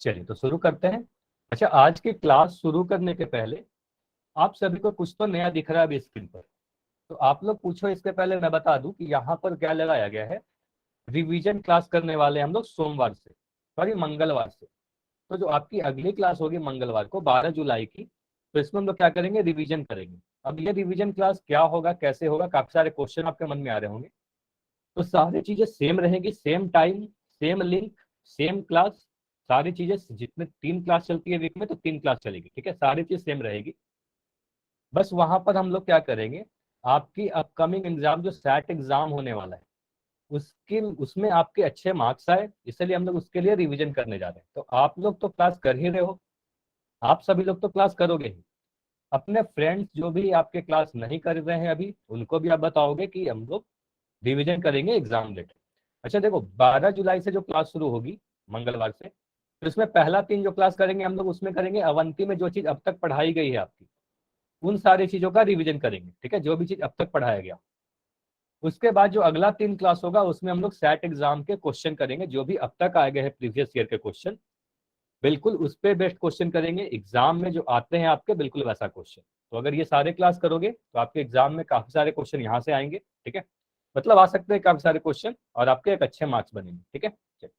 चलिए तो शुरू करते हैं। अच्छा, आज की क्लास शुरू करने के पहले आप सभी को कुछ तो नया दिख रहा है अभी स्क्रीन पर, तो आप लोग पूछो। इसके पहले मैं बता दूं कि यहाँ पर क्या लगाया गया है। रिवीजन क्लास करने वाले हम लोग सोमवार से, सॉरी मंगलवार से। तो जो आपकी अगली क्लास होगी मंगलवार को 12 जुलाई की, तो इसमें हम लोग क्या करेंगे, रिवीजन करेंगे। अब ये रिवीजन क्लास क्या होगा, कैसे होगा, काफी सारे क्वेश्चन आपके मन में आ रहे होंगे। तो सारी चीजें सेम रहेगी, same time, same link, same class. सारी चीजें, जितने 3 क्लास चलती है वीक में, तो 3 क्लास चलेगी, ठीक है। सारी चीज सेम रहेगी। बस वहां पर हम लोग क्या करेंगे, आपकी अपकमिंग एग्जाम जो सैट एग्जाम होने वाला है, उसकी उसमें आपके अच्छे मार्क्स आए, इसलिए हम लोग उसके लिए रिवीजन करने जा रहे हैं। तो आप लोग तो क्लास कर ही रहे हो, आप सभी लोग तो क्लास करोगे ही। अपने फ्रेंड्स जो भी आपके क्लास नहीं कर रहे हैं अभी, उनको भी आप बताओगे कि हम लोग रिवीजन करेंगे एग्जाम लेटर। अच्छा देखो, 12 जुलाई से जो क्लास शुरू होगी मंगलवार से, तो इसमें पहला 3 जो क्लास करेंगे हम लोग, उसमें करेंगे अवंती में जो चीज अब तक पढ़ाई गई है आपकी, उन सारी चीजों का रिवीजन करेंगे, ठीक है, जो भी चीज अब तक पढ़ाया गया। उसके बाद जो अगला 3 क्लास होगा, उसमें हम लोग सैट एग्जाम के क्वेश्चन करेंगे, जो भी अब तक आए गए हैं प्रीवियस ईयर के क्वेश्चन, बिल्कुल उस पे बेस्ड क्वेश्चन करेंगे। एग्जाम में जो आते हैं आपके, बिल्कुल वैसा क्वेश्चन। तो अगर ये सारे क्लास करोगे तो आपके एग्जाम में काफी सारे क्वेश्चन यहाँ से आएंगे, ठीक है। मतलब आ सकते हैं काफी सारे क्वेश्चन, और आपके एक अच्छे मार्क्स बनेंगे, ठीक है। चलिए,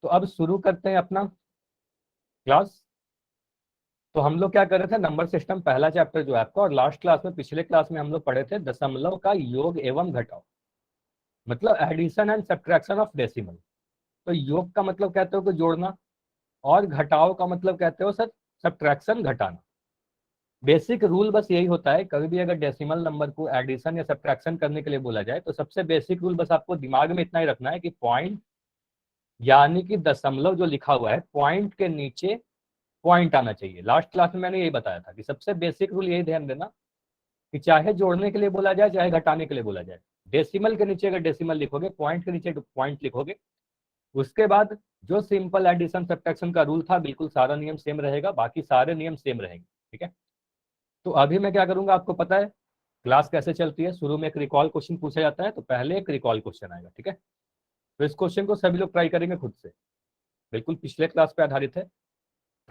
तो अब शुरू करते हैं अपना क्लास। तो हम लोग क्या कर रहे थे, नंबर सिस्टम पहला चैप्टर जो है आपका, और लास्ट क्लास में, पिछले क्लास में हम लोग पढ़े थे दशमलव का योग एवं घटाव, मतलब addition and subtraction of decimal. तो योग का मतलब कहते हो कि जोड़ना, और घटाव का मतलब कहते हो सर सब्ट्रैक्शन, घटाना। बेसिक रूल बस यही होता है, कभी भी अगर डेसिमल नंबर को एडिशन या सब्ट्रैक्शन करने के लिए बोला जाए, तो सबसे बेसिक रूल बस आपको दिमाग में इतना ही रखना है कि पॉइंट, यानी कि दशमलव जो लिखा हुआ है पॉइंट के नीचे पॉइंट आना चाहिए। लास्ट क्लास में मैंने यही बताया था कि सबसे बेसिक रूल यही ध्यान देना कि चाहे जोड़ने के लिए बोला जाए, चाहे घटाने के लिए बोला जाए, डेसिमल के नीचे अगर डेसिमल लिखोगे, पॉइंट के नीचे पॉइंट लिखोगे। उसके बाद जो सिंपल एडिशन सब्ट्रैक्शन का रूल था, बिल्कुल सारा नियम सेम रहेगा, बाकी सारे नियम सेम रहेंगे, ठीक है। तो अभी मैं क्या करूंगा, आपको पता है क्लास कैसे चलती है। शुरू में एक रिकॉल क्वेश्चन पूछा जाता है, तो पहले एक रिकॉल क्वेश्चन आएगा, ठीक है। तो इस क्वेश्चन को सभी लोग ट्राई करेंगे खुद से, बिल्कुल पिछले क्लास पे आधारित है,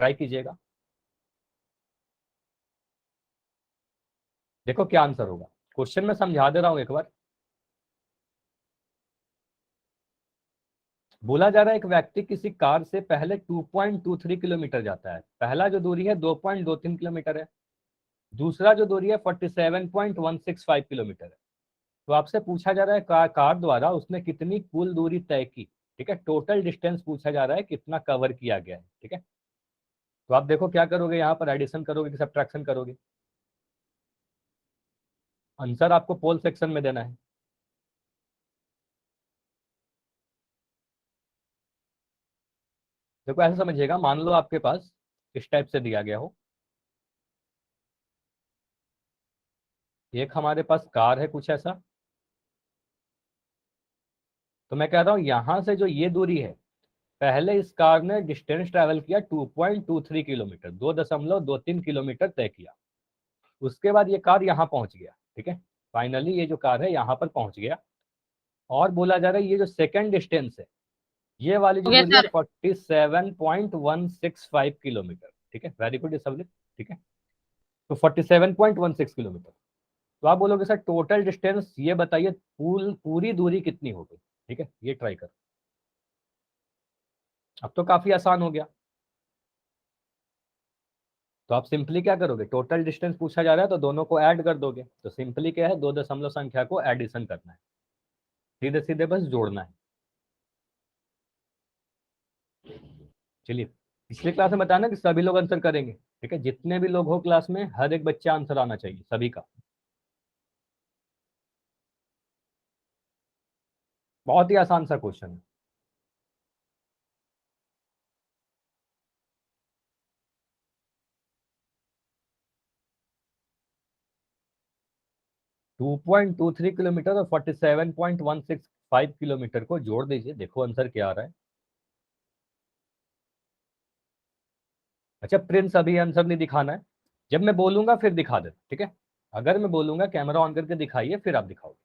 ट्राई कीजिएगा। देखो क्या आंसर होगा। क्वेश्चन में समझा दे रहा हूं एक बार। बोला जा रहा है एक व्यक्ति किसी कार से पहले 2.23 किलोमीटर जाता है। पहला जो दूरी है 2.23 किलोमीटर है, दूसरा जो दूरी है 47.165 किलोमीटर है। तो आपसे पूछा जा रहा है कार द्वारा उसने कितनी कुल दूरी तय की, ठीक है। टोटल डिस्टेंस पूछा जा रहा है, कितना कवर किया गया है, ठीक है। तो आप देखो क्या करोगे, यहाँ पर एडिशन करोगे कि सब्ट्रैक्शन करोगे। आंसर आपको पोल सेक्शन में देना है। देखो ऐसा समझिएगा, मान लो आपके पास इस टाइप से दिया गया हो, एक हमारे पास कार है कुछ ऐसा। तो मैं कह रहा हूँ यहाँ से जो ये दूरी है, पहले इस कार ने डिस्टेंस ट्रैवल किया 2.23 किलोमीटर, 2.23 किलोमीटर तय किया। उसके बाद ये कार यहाँ पहुंच गया, ठीक है। फाइनली ये जो कार है यहाँ पर पहुंच गया। और बोला जा रहा है ये जो सेकंड डिस्टेंस है, ये वाली जो हो गया दूरी है सर। 47.165 किलोमीटर, ठीक है। वेरी गुड सब, ठीक है। तो 47.16 किलोमीटर। तो आप बोलोगे सर टोटल डिस्टेंस ये बताइए, पूरी दूरी कितनी होगी, ठीक है। ये ट्राई कर। अब तो काफी आसान हो गया। तो आप सिंपली क्या करोगे, टोटल डिस्टेंस पूछा जा रहा है तो दोनों को ऐड कर दोगे। तो सिंपली क्या है, दो दशमलव संख्या को एडिशन करना है, सीधे सीधे बस जोड़ना है। चलिए, पिछली क्लास में बताया ना कि सभी लोग आंसर करेंगे, ठीक है। जितने भी लोग हो क्लास में, हर एक बच्चा आंसर आना चाहिए सभी का। बहुत ही आसान सा क्वेश्चन है। 2.23 किलोमीटर और 47.165 किलोमीटर को जोड़ दीजिए, देखो आंसर क्या आ रहा है। अच्छा प्रिंस, अभी आंसर नहीं दिखाना है, जब मैं बोलूंगा फिर दिखा दे, ठीक है। अगर मैं बोलूंगा कैमरा ऑन करके दिखाइए, फिर आप दिखाओगे।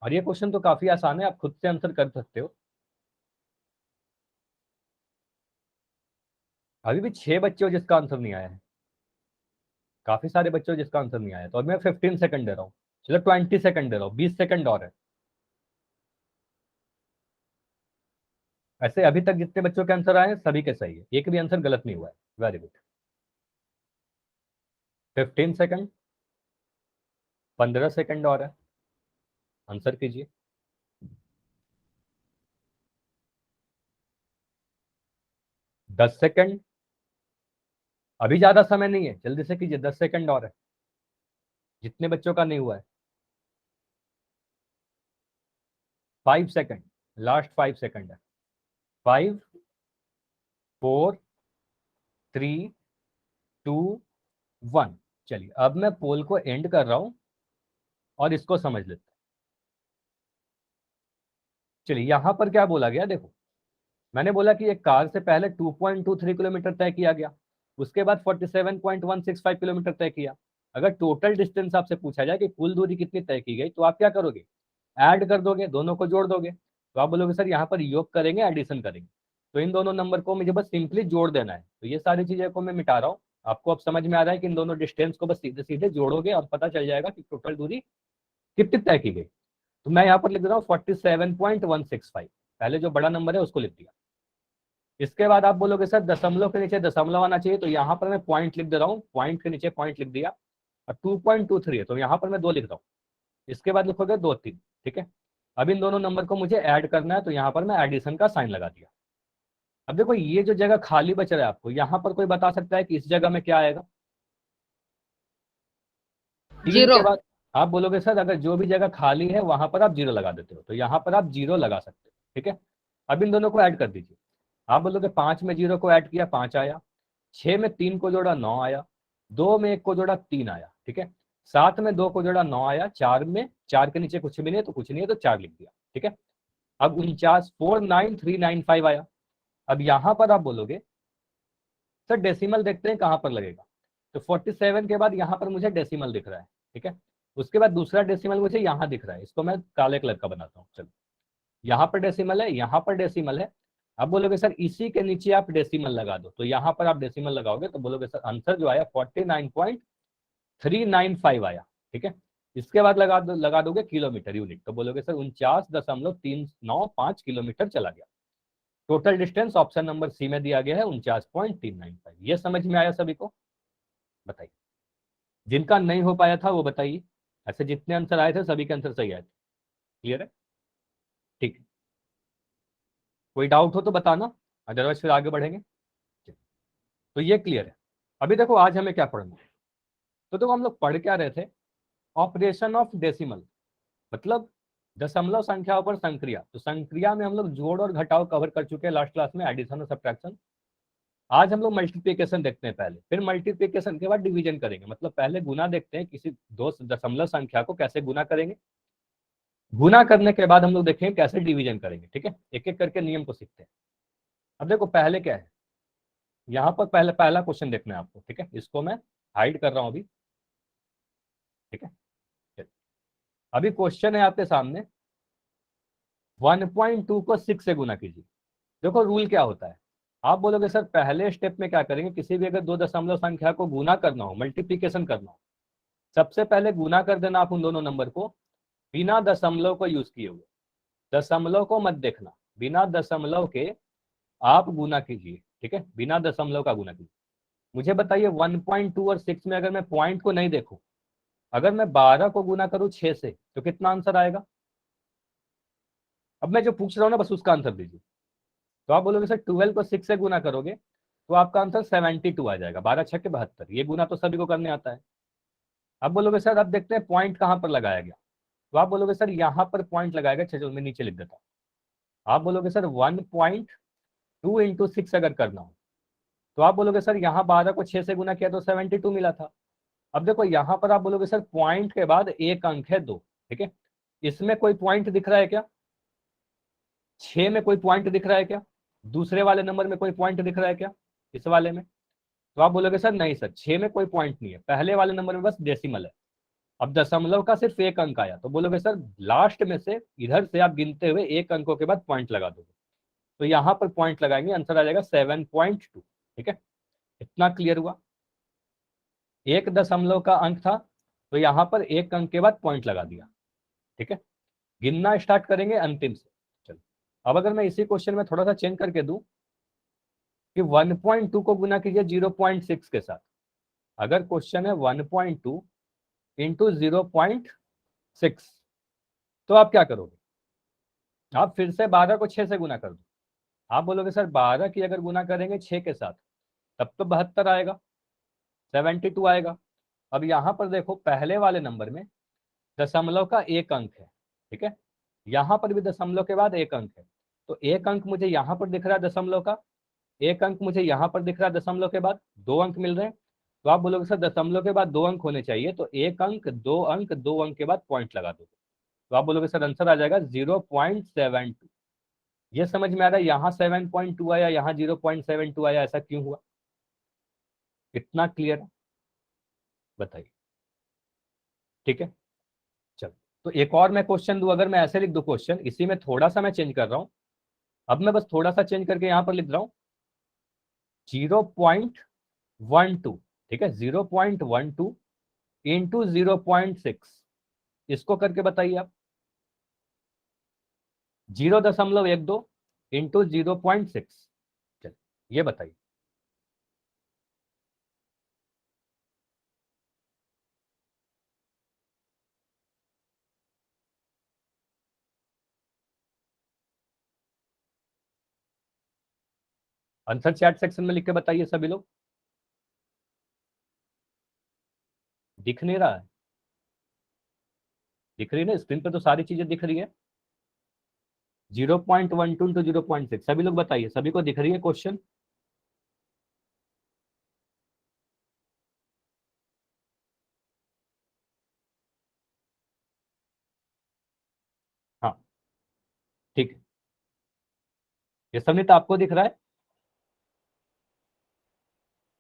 और ये क्वेश्चन तो काफी आसान है, आप खुद से आंसर कर सकते हो। अभी भी 6 बच्चे हो जिसका आंसर नहीं आया है, काफी सारे बच्चे हो जिसका आंसर नहीं आया, तो अब मैं 15 सेकंड दे रहा हूँ, चलो 20 सेकंड दे रहा हूँ, 20 सेकंड और है। ऐसे अभी तक जितने बच्चों के आंसर आए हैं सभी के सही है, एक भी आंसर गलत नहीं हुआ है। Very good. 15 सेकंड, 15 सेकंड और है, आंसर कीजिए। 10 सेकंड, अभी ज्यादा समय नहीं है, जल्दी से कीजिए, 10 सेकंड और है, जितने बच्चों का नहीं हुआ है। 5 सेकंड, लास्ट 5 सेकंड है। 5, 4, 3, 2, 1। चलिए अब मैं पोल को एंड कर रहा हूं और इसको समझ लेते हैं। चलिए यहां पर क्या बोला गया देखो, मैंने बोला कि एक कार से पहले 2.23 किलोमीटर तय किया गया, उसके बाद 47.165 किलोमीटर तय किया। अगर टोटल डिस्टेंस आपसे पूछा जाए कि कुल दूरी कितनी तय की गई, तो आप क्या करोगे, ऐड कर दोगे, दोनों को जोड़ दोगे। तो आप बोलोगे सर यहाँ पर योग करेंगे एडिशन करेंगे, तो इन दोनों नंबर को मुझे बस सिंपली जोड़ देना है। तो ये सारी चीजें को मैं मिटा रहा हूँ, आपको अब समझ में आ रहा है कि इन दोनों डिस्टेंस को बस सीधे सीधे जोड़ोगे और पता चल जाएगा कि टोटल दूरी कितनी तय की गई। तो मैं यहाँ पर लिख रहा हूँ 47.165, पहले जो बड़ा नंबर है उसको लिख दिया। इसके बाद आप बोलोगे सर दशमलव के नीचे दशमलव आना चाहिए, तो यहाँ पर मैं पॉइंट लिख दे रहा हूँ, पॉइंट के नीचे पॉइंट लिख दिया। और 2.23 है तो यहाँ पर मैं 2 लिख रहा हूँ, इसके बाद लिखोगे 2, 3। ठीक है, अब इन दोनों नंबर को मुझे ऐड करना है, तो यहाँ पर मैं एडिशन का साइन लगा दिया। अब देखो ये जो जगह खाली बच रहा है आपको, यहाँ पर कोई बता सकता है कि इस जगह में क्या आएगा? 3 जीरो। के बाद आप बोलोगे सर अगर जो भी जगह खाली है वहां पर आप 0 लगा देते हो, तो यहाँ पर आप 0 लगा सकते हो। ठीक है, अब इन दोनों को ऐड कर दीजिए। आप बोलोगे 5 में 0 को ऐड किया 5 आया, 6 में 3 को जोड़ा 9 आया, 2 में 1 को जोड़ा 3 आया। ठीक है, 7 में 2 को जोड़ा 9 आया, 4 में 4 के नीचे कुछ भी नहीं है तो कुछ नहीं है तो 4 लिख दिया। ठीक है, अब 49,395 आया। अब यहां पर आप बोलोगे सर डेसिमल देखते हैं कहां पर लगेगा, तो 47 के बाद यहां पर मुझे डेसिमल दिख रहा है। ठीक है, उसके बाद दूसरा डेसिमल मुझे यहां दिख रहा है, इसको मैं काले कलर का बनाता हूँ। चलो यहाँ पर डेसिमल है, यहाँ पर डेसिमल है। अब बोलोगे सर इसी के नीचे आप डेसिमल लगा दो, तो यहाँ पर आप डेसिमल लगाओगे तो बोलोगे सर आंसर जो आया 49.395 आया। ठीक है, इसके बाद लगा दोगे किलोमीटर यूनिट, तो बोलोगे सर 49.395 किलोमीटर चला गया। Total distance option number C में दिया गया है 49.395। ये समझ में आया सभी को? बताइए, जिनका नहीं हो पाया था वो बताइए। ऐसे जितने आंसर आए थे सभी के आंसर सही आए थे। क्लियर है? ठीक है, कोई डाउट हो तो बताना, अदरवाइज फिर आगे बढ़ेंगे। तो ये क्लियर है। अभी देखो आज हमें क्या पढ़ना है, तो देखो हम लोग पढ़ क्या रहे थे, ऑपरेशन ऑफ डेसिमल, मतलब दशमलव संख्याओं पर संक्रिया। तो संक्रिया में हम लोग जोड़ और घटाव कवर कर चुके हैं लास्ट क्लास में, एडिशन और सब्ट्रैक्शन। आज हम लोग मल्टीप्लिकेशन देखते हैं पहले, फिर मल्टीप्लिकेशन के बाद डिवीजन करेंगे, मतलब पहले गुना देखते हैं, किसी दो दशमलव संख्या को कैसे गुना करेंगे, गुना करने के बाद हम लोग देखेंगे कैसे डिवीजन करेंगे। ठीक है, एक एक करके नियम को सीखते हैं। अब देखो पहले क्या है, यहाँ पर पहले पहला क्वेश्चन देखना है आपको। ठीक है, इसको मैं हाइड कर रहा हूँ अभी। ठीक है, अभी क्वेश्चन है आपके सामने, 1.2 को 6 से गुना कीजिए। देखो रूल क्या होता है, आप बोलोगे सर पहले स्टेप में क्या करेंगे, किसी भी अगर दो दशमलव संख्या को गुना करना हो, मल्टीप्लीकेशन करना हो, सबसे पहले गुना कर देना आप उन दोनों नंबर को बिना दशमलव को यूज किए हुए। दशमलव को मत देखना, बिना दशमलव के आप गुना कीजिए। ठीक है, बिना दशमलव का गुना कीजिए। मुझे बताइए 1.2 और 6 में अगर मैं पॉइंट को नहीं देखूं, अगर मैं 12 को गुना करूं 6 से तो कितना आंसर आएगा? अब मैं जो पूछ रहा हूं ना बस उसका आंसर दीजिए। तो आप बोलोगे सर 12 को 6 से गुना करोगे तो आपका आंसर 72 आ जाएगा, 12 छक्के 72। ये गुना तो सभी को करने आता है। अब बोलोगे सर अब देखते हैं पॉइंट कहां पर लगाया गया, तो आप बोलोगे सर यहाँ पर पॉइंट लगाएगा। चलो मैं नीचे लिख देता हूँ। आप बोलोगे सर 1.2 इंटू 6 अगर करना हो, तो आप बोलोगे सर यहाँ 12 को 6 से गुना किया तो 72 मिला था। अब देखो यहाँ पर आप बोलोगे सर पॉइंट के बाद एक अंक है 2। ठीक है, इसमें कोई पॉइंट दिख रहा है क्या? 6 में कोई पॉइंट दिख रहा है क्या? दूसरे वाले नंबर में कोई पॉइंट दिख रहा है क्या, इस वाले में? तो आप बोलोगे सर नहीं सर 6 में कोई पॉइंट नहीं है, पहले वाले नंबर में बस डेसिमल है। अब दशमलव का सिर्फ एक अंक आया, तो बोलोगे सर लास्ट में से इधर से आप गिनते हुए एक अंकों के बाद पॉइंट लगा दोगे, तो यहाँ पर पॉइंट लगाएंगे, आंसर आ जाएगा 7.2। ठीक है, इतना क्लियर हुआ? एक दशमलव का अंक था तो यहां पर एक अंक के बाद पॉइंट लगा दिया, ठीक है। गिनना स्टार्ट करेंगे अंतिम से। चलो, अब अगर मैं इसी क्वेश्चन में थोड़ा सा चेंज करके दूं कि 1.2 को गुना कीजिए 0.6 के साथ। अगर क्वेश्चन है 1.2 इंटू 0.6, तो आप क्या करोगे? आप फिर से 12 को 6 से गुना कर दो। आप बोलोगे सर 12 की अगर गुना करेंगे 6 के साथ तब तो 72 आएगा, 72 आएगा। अब यहां पर देखो, पहले वाले नंबर में दशमलव का एक अंक है, ठीक है। यहां पर भी दशमलव के बाद एक अंक है, तो एक अंक मुझे यहां पर दिख रहा है दशमलव का, एक अंक मुझे यहां पर दिख रहा है दशमलव के बाद, दो अंक मिल रहे हैं। तो आप बोलोगे सर दशमलव के बाद दो अंक होने चाहिए, तो एक अंक, दो अंक, दो अंक के बाद पॉइंट लगा दो। तो आप बोलोगे सर आंसर आ जाएगा 0.72। ये समझ में आ रहा है यहाँ 7.2 आया, यहाँ 0.72 आया, ऐसा क्यों हुआ? कितना क्लियर है बताइए? ठीक है, चलो। तो एक और मैं क्वेश्चन दूं, अगर मैं ऐसे लिख दूं क्वेश्चन, इसी में थोड़ा सा मैं चेंज कर रहा हूं। अब मैं बस थोड़ा सा चेंज करके यहां पर लिख रहा हूं 0.12, ठीक है, 0.12 इंटू 0.6। इसको करके बताइए आप। 0.12 इंटू 0.6, चलिए ये बताइए। आंसर चैट सेक्शन में लिख के बताइए सभी लोग। दिख नहीं रहा है? दिख रही है ना स्क्रीन पे, तो सारी चीजें दिख रही है। 0.12 इंटू 0.6, सभी लोग बताइए, सभी को दिख रही है क्वेश्चन? हाँ, ठीक है। ये सब नहीं तो आपको दिख रहा है?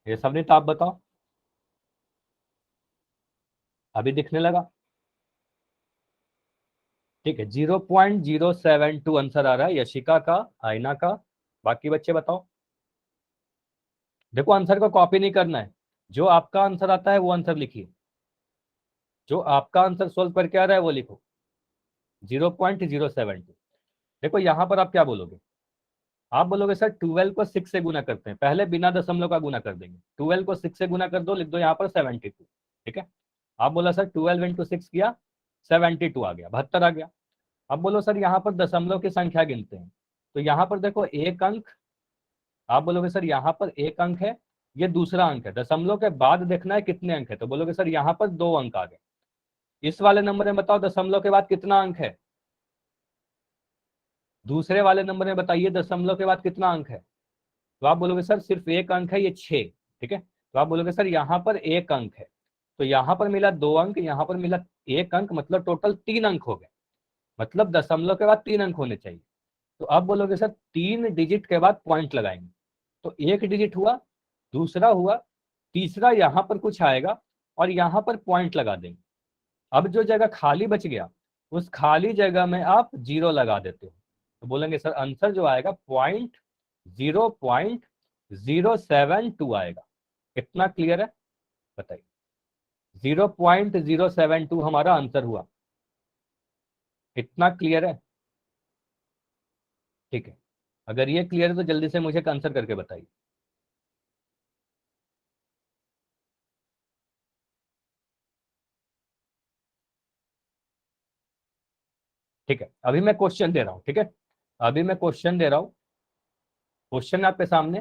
ये सब नहीं तो आप बताओ। अभी दिखने लगा? ठीक है, 0.072 आंसर आ रहा है यशिका का, आयना का। बाकी बच्चे बताओ। देखो, आंसर को कॉपी नहीं करना है, जो आपका आंसर आता है वो आंसर लिखिए, जो आपका आंसर सोल्व करके आ रहा है वो लिखो। 0.072। देखो यहां पर आप क्या बोलोगे? आप बोलोगे सर 12 को 6 से गुना करते हैं, पहले बिना दशमलव का गुना कर देंगे। 12 को 6 से गुना कर दो, लिख दो यहाँ पर 72, ठीक है। आप बोला सर 12 इंटू 6 किया, 72 आ गया, 72 आ गया। अब बोलो सर यहाँ पर दशमलव की संख्या गिनते हैं, तो यहाँ पर देखो एक अंक। आप बोलोगे सर यहाँ पर एक अंक है, ये दूसरा अंक है, दशमलव के बाद देखना है कितने अंक है, तो बोलोगे सर यहाँ पर दो अंक आ गए। इस वाले नंबर में बताओ दशमलव के बाद कितना अंक है? दूसरे वाले नंबर में बताइए दशमलव के बाद कितना अंक है? तो आप बोलोगे सर सिर्फ एक अंक है, ये 6, ठीक है। तो आप बोलोगे सर यहाँ पर एक अंक है, तो यहाँ पर मिला दो अंक, यहाँ पर मिला एक अंक, मतलब टोटल तीन अंक हो गए। मतलब दशमलव के बाद तीन अंक होने चाहिए। तो आप बोलोगे सर तीन डिजिट के बाद पॉइंट लगाएंगे, तो एक डिजिट हुआ, दूसरा हुआ, तीसरा यहाँ पर कुछ आएगा और यहाँ पर पॉइंट लगा देंगे। अब जो जगह खाली बच गया, उस खाली जगह में आप जीरो लगा देते हो, तो बोलेंगे सर आंसर जो आएगा 0.072 आएगा। कितना क्लियर है बताइए? 0.072 हमारा आंसर हुआ। इतना क्लियर है? ठीक है, अगर ये क्लियर है तो जल्दी से मुझे आंसर करके बताइए। ठीक है, अभी मैं क्वेश्चन दे रहा हूं, ठीक है। अभी मैं क्वेश्चन दे रहा हूं। क्वेश्चन आपके सामने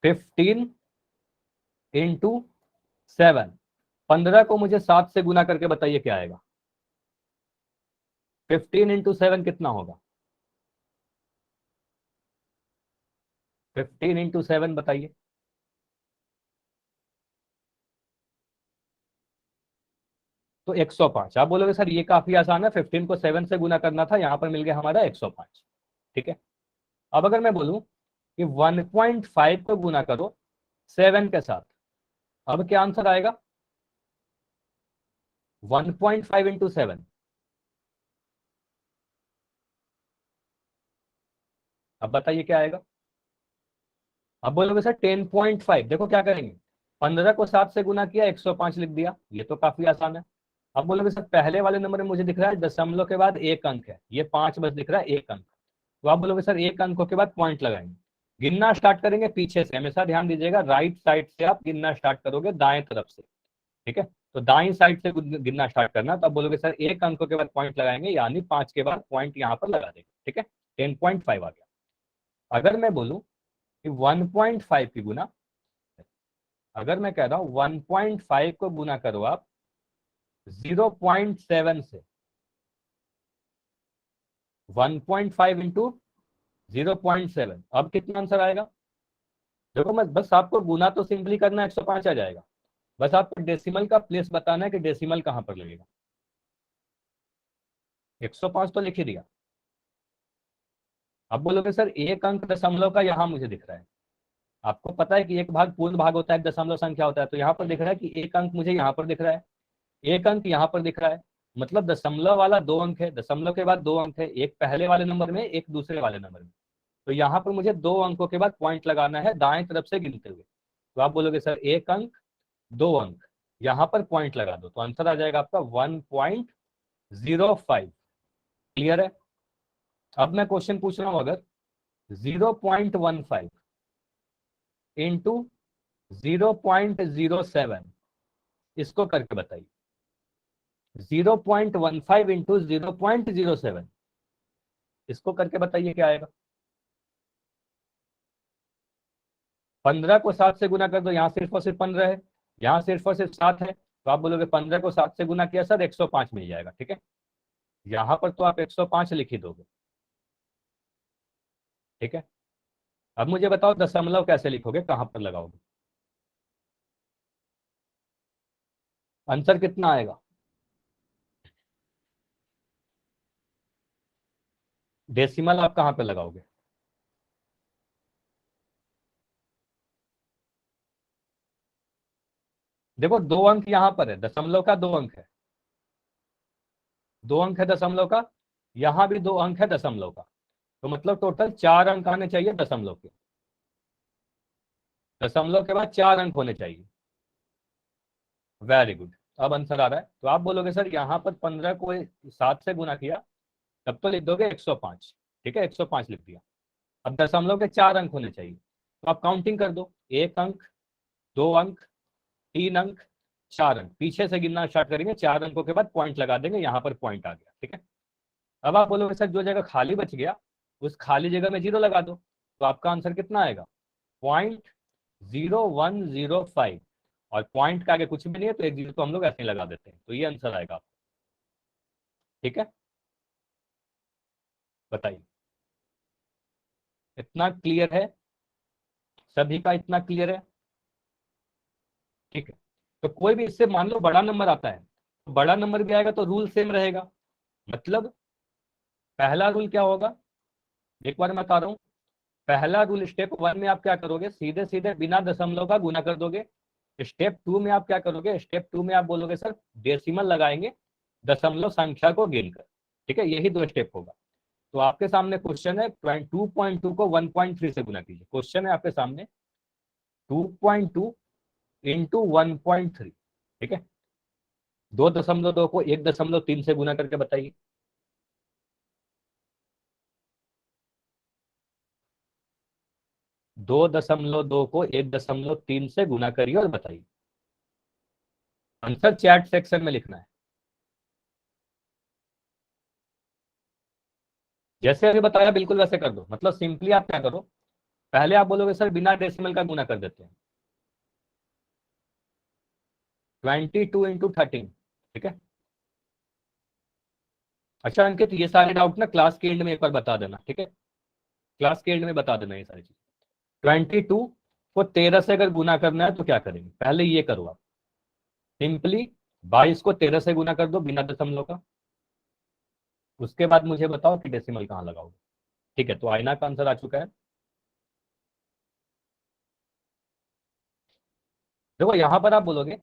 15 इंटू 7, 15 को मुझे 7 से गुना करके बताइए क्या आएगा? 15 इंटू 7 कितना होगा? 15 इंटू 7 बताइए। तो 105। आप बोलोगे सर ये काफी आसान है, 15 को 7 से गुना करना था, यहां पर मिल गया हमारा 105, ठीक है। अब अगर मैं बोलूं कि 1.5 को गुना करो 7 के साथ, अब क्या आंसर आएगा? 1.5 इंटू 7। अब बताइए क्या आएगा? अब बोलोगे सर 10.5, देखो क्या करेंगे, 15 को 7 से गुना किया, 105 लिख दिया, ये तो काफी आसान है। अब बोलोगे सर पहले वाले नंबर में मुझे दिख रहा है दशमलव के बाद एक अंक है, ये 5 बस दिख रहा है एक अंक, तो आप बोलोगे सर एक अंकों के बाद पॉइंट लगाएंगे, गिनना स्टार्ट करेंगे पीछे से, हमेशा ध्यान दीजिएगा राइट साइड से आप गिनना स्टार्ट करोगे, दाएं तरफ से, ठीक है, तो दाईं साइड से गिनना स्टार्ट करना, तो आप बोलोगे सर एक अंकों के बाद पॉइंट लगाएंगे, यानी 5 के बाद पॉइंट यहाँ पर लगा देंगे, ठीक है, 10.5 आ गया। अगर मैं बोलूं कि 1.5 की गुना, अगर मैं कह रहा हूं 1.5 को गुना करो आप 0.7 से, 1.5 इंटू 0.7, अब कितना आंसर आएगा, देखो मैं बस आपको गुना तो सिंपली करना है, 105 आ जाएगा, बस आपको डेसिमल का प्लेस बताना है कि डेसिमल कहां पर लगेगा, 105 तो लिख ही दिया। अब बोलोगे सर एक अंक दशमलव का यहां मुझे दिख रहा है, आपको पता है कि एक भाग पूर्ण भाग होता है, एक दशमलव संख्या होता है, तो यहाँ पर दिख रहा है कि एक अंक मुझे यहाँ पर दिख रहा है, एक अंक यहाँ पर दिख रहा है, मतलब दशमलव वाला दो अंक है, दशमलव के बाद दो अंक है, एक पहले वाले नंबर में एक दूसरे वाले नंबर में, तो यहाँ पर मुझे दो अंकों के बाद पॉइंट लगाना है दाएं तरफ से गिनते हुए, तो आप बोलोगे सर एक अंक दो अंक, यहाँ पर पॉइंट लगा दो, तो आंसर आ जाएगा आपका 1.05। क्लियर है। अब मैं क्वेश्चन पूछ रहा हूं, अगर 0.15 इंटू 0.07, इसको करके बताइए, 0.15 इंटू 0.07, इसको करके बताइए क्या आएगा। 15 को 7 से गुना कर दो, यहाँ सिर्फ और सिर्फ 15 है, यहाँ सिर्फ और सिर्फ 7 है, तो आप बोलोगे 15 को 7 से गुना किया सर 105 मिल जाएगा, ठीक है, यहाँ पर तो आप 105 लिख ही दोगे, ठीक है। अब मुझे बताओ दशमलव कैसे लिखोगे, कहां पर लगाओगे, आंसर कितना आएगा, डेसिमल आप कहां पर लगाओगे, देखो दो अंक यहां पर है, दशमलव का दो अंक है, दो अंक है दशमलव का, यहां भी दो अंक है दशमलव का, तो मतलब टोटल चार अंक आने चाहिए दशमलव के, दशमलव के बाद चार अंक होने चाहिए। वेरी गुड, अब आंसर आ रहा है, तो आप बोलोगे सर यहाँ पर 15 को 7 से गुना किया, तब तो लिख दोगे 105, ठीक है, 105 लिख दिया। अब दशमलव के चार अंक होने चाहिए, तो आप काउंटिंग कर दो, एक अंक, दो अंक, तीन अंक, चार अंक, पीछे से गिनना स्टार्ट करेंगे, चार अंकों के बाद पॉइंट लगा देंगे, यहाँ पर पॉइंट आ गया, ठीक है। अब आप बोलोगे सर जो जगह खाली बच गया उस खाली जगह में जीरो लगा दो, तो आपका आंसर कितना आएगा, 0.0105, और पॉइंट के आगे कुछ भी नहीं है, तो एक जीरो तो हम लोग ऐसे ही लगा देते हैं, तो ये आंसर आएगा, ठीक है। बताइए, इतना क्लियर है, सभी का इतना क्लियर है, ठीक है। तो कोई भी इससे मान लो बड़ा नंबर आता है, तो बड़ा नंबर भी आएगा तो रूल सेम रहेगा, मतलब पहला रूल क्या होगा, एक बार मैं बता रहा हूँ, पहला रूल स्टेप वन में आप क्या करोगे, सीधे सीधे बिना दशमलव का गुना कर दोगे, स्टेप टू में आप क्या करोगे, स्टेप टू में आप बोलोगे सर डेसिमल लगाएंगे दशमलव संख्या को गिनकर, ठीक है, यही दो स्टेप होगा। तो आपके सामने क्वेश्चन है 2.2 को 1.3 से गुना कीजिए, क्वेश्चन है आपके सामने 2.2 इंटू 1.3, ठीक है, 2.2 को 1.3 से गुना करके बताइए, 2.2 को 1.3 से गुना करिए और बताइए, आंसर चैट सेक्शन में लिखना है, जैसे अभी बताया बिल्कुल वैसे कर दो, मतलब सिंपली आप क्या करो, पहले आप बोलोगे सर बिना डेसिमल का गुना कर देते हैं, 22 इंटू 13, ठीक है। अच्छा अंकित, ये सारे डाउट ना क्लास के एंड में एक बार बता देना, ठीक है, क्लास के एंड में बता देना ये सारी चीज। 22 को 13 से अगर गुना करना है तो क्या करेंगे, पहले ये करो आप, सिंपली 22 को 13 से गुना कर दो बिना दशमलव का, उसके बाद मुझे बताओ कि डेसिमल कहाँ लगाओगे, ठीक है। तो आईना का आंसर आ चुका है, देखो यहाँ पर आप बोलोगे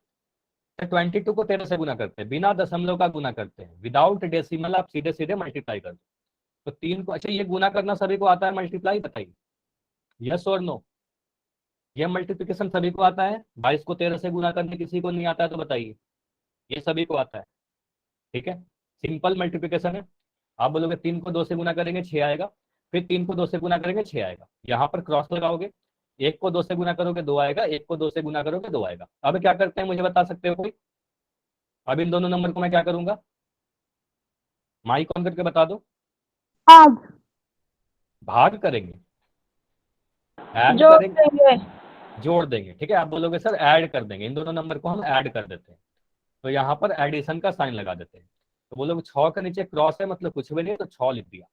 22 को 13 से गुना करते हैं, बिना दशमलव का गुना करते हैं, विदाउट डेसिमल आप सीधे सीधे मल्टीप्लाई कर दो, तो तीन को, अच्छा ये गुना करना सभी को आता है, मल्टीप्लाई बताइए, यस और नो, ये मल्टीप्लिकेशन सभी को आता है, 22 को 13 से गुना करने किसी को नहीं आता है तो बताइए। ये सभी को आता है, ठीक है, सिंपल मल्टीप्लिकेशन है। आप बोलोगे 3 को 2 से गुना करेंगे 6 आएगा, फिर 3 को 2 से गुना करेंगे 6 आएगा, यहाँ पर क्रॉस लगाओगे, 1 को 2 से गुना करोगे 2 आएगा, 1 को 2 से गुना करोगे 2 आएगा। अब क्या करते हैं मुझे बता सकते हो कोई? अब इन दोनों नंबर को मैं क्या करूंगा, माइक ऑन करके बता दो। भाग भाग करेंगे, ऐड जोड़ करेंगे, देंगे। जोड़ देंगे, ठीक है। आप बोलोगे सर ऐड कर देंगे, इन दोनों नंबर को हम ऐड कर देते हैं, तो यहाँ पर एडिशन का साइन लगा देते हैं। तो बोलोगे 6 के नीचे क्रॉस है मतलब कुछ भी नहीं, तो 6 लिख दिया,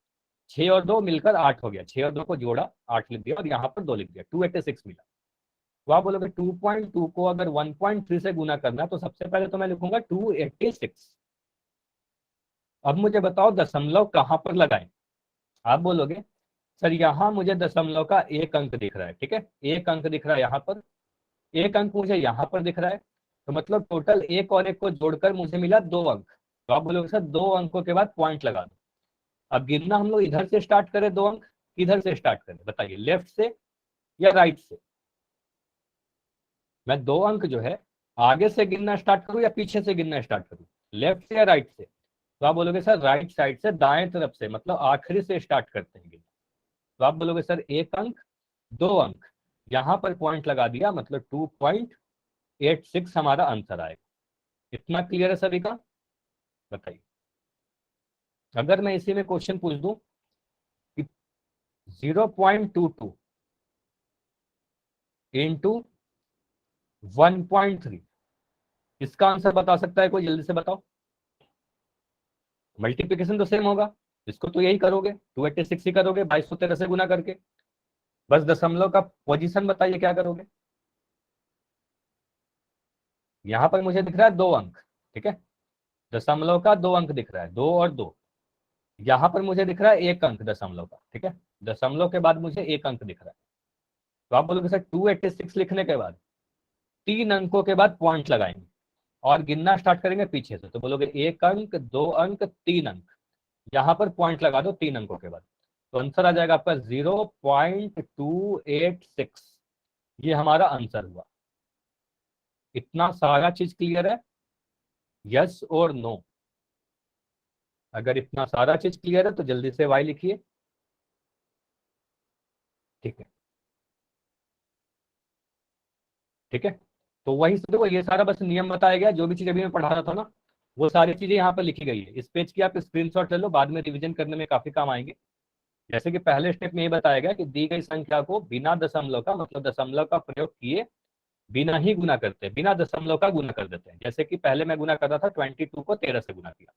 6 और 2 मिलकर 8 हो गया, 6 और 2 को जोड़ा 8 लिख दिया, और यहाँ पर 2 लिख दिया, 286 मिला। तो आप बोलोगे 2.2 को अगर 1.3 से गुना करना है तो सबसे पहले तो मैं लिखूंगा 286। अब मुझे बताओ दशमलव कहाँ पर लगाएं। आप बोलोगे सर यहाँ मुझे दशमलव का एक अंक दिख रहा है, ठीक है, एक अंक दिख रहा है यहाँ पर, एक अंक मुझे यहाँ पर दिख रहा है, तो मतलब टोटल एक और एक को जोड़कर मुझे मिला 2 अंक। तो आप बोलोगे सर 2 अंकों के बाद पॉइंट लगा दो। अब गिनना हम लोग इधर से स्टार्ट करें 2 अंक, किधर से स्टार्ट करें बताइए, लेफ्ट से या राइट से? मैं 2 अंक जो है आगे से गिनना स्टार्ट करूं या पीछे से गिनना स्टार्ट करूं, लेफ्ट से या राइट से? तो आप बोलोगे सर राइट साइड से, दाएं तरफ से, मतलब आखिरी से स्टार्ट करते हैं गिनना। तो आप बोलोगे सर 1 अंक, 2 अंक, यहां पर पॉइंट लगा दिया, मतलब 2.86 हमारा आंसर आएगा। इतना क्लियर है सभी का? बताइए। अगर मैं इसी में क्वेश्चन पूछ दूं कि 0.22 इंटू 1.3, इसका आंसर बता सकता है कोई? जल्दी से बताओ। मल्टीप्लिकेशन तो सेम होगा, इसको तो यही करोगे, 286 ही करोगे 2213 से गुना करके। बस दशमलव का पोजीशन बताइए क्या करोगे। यहां पर मुझे दिख रहा है 2 अंक, ठीक है, दशमलव का 2 अंक दिख रहा है, 2 और 2। यहां पर मुझे दिख रहा है 1 अंक दशमलव का, ठीक है, दशमलव के बाद मुझे 1 अंक दिख रहा है। तो आप बोलोगे सर 286 लिखने के बाद 3 अंकों के बाद पॉइंट लगाएंगे और गिनना स्टार्ट करेंगे पीछे से, तो बोलोगे 1 अंक, 2 अंक, 3 अंक, यहां पर पॉइंट लगा दो 3 अंकों के बाद। तो आंसर आ जाएगा आपका 0.286। ये हमारा आंसर हुआ। इतना सारा चीज क्लियर है? यस और नो? अगर इतना सारा चीज क्लियर है तो जल्दी से वाई लिखिए, ठीक है, ठीक है। तो वही से देखो, ये सारा बस नियम बताया गया, जो भी चीज अभी मैं पढ़ा रहा था ना वो सारी चीजें यहाँ पर लिखी गई है। इस पेज की आप स्क्रीनशॉट ले लो, बाद में रिवीजन करने में काफी काम आएंगे। जैसे कि पहले स्टेप में ये बताया गया कि दी गई संख्या को बिना दशमलव का, मतलब दशमलव का प्रयोग किए बिना ही गुना करते हैं, बिना दशमलव का गुना कर देते हैं। जैसे कि पहले मैं गुना कर रहा था 22 को 13 से गुना किया,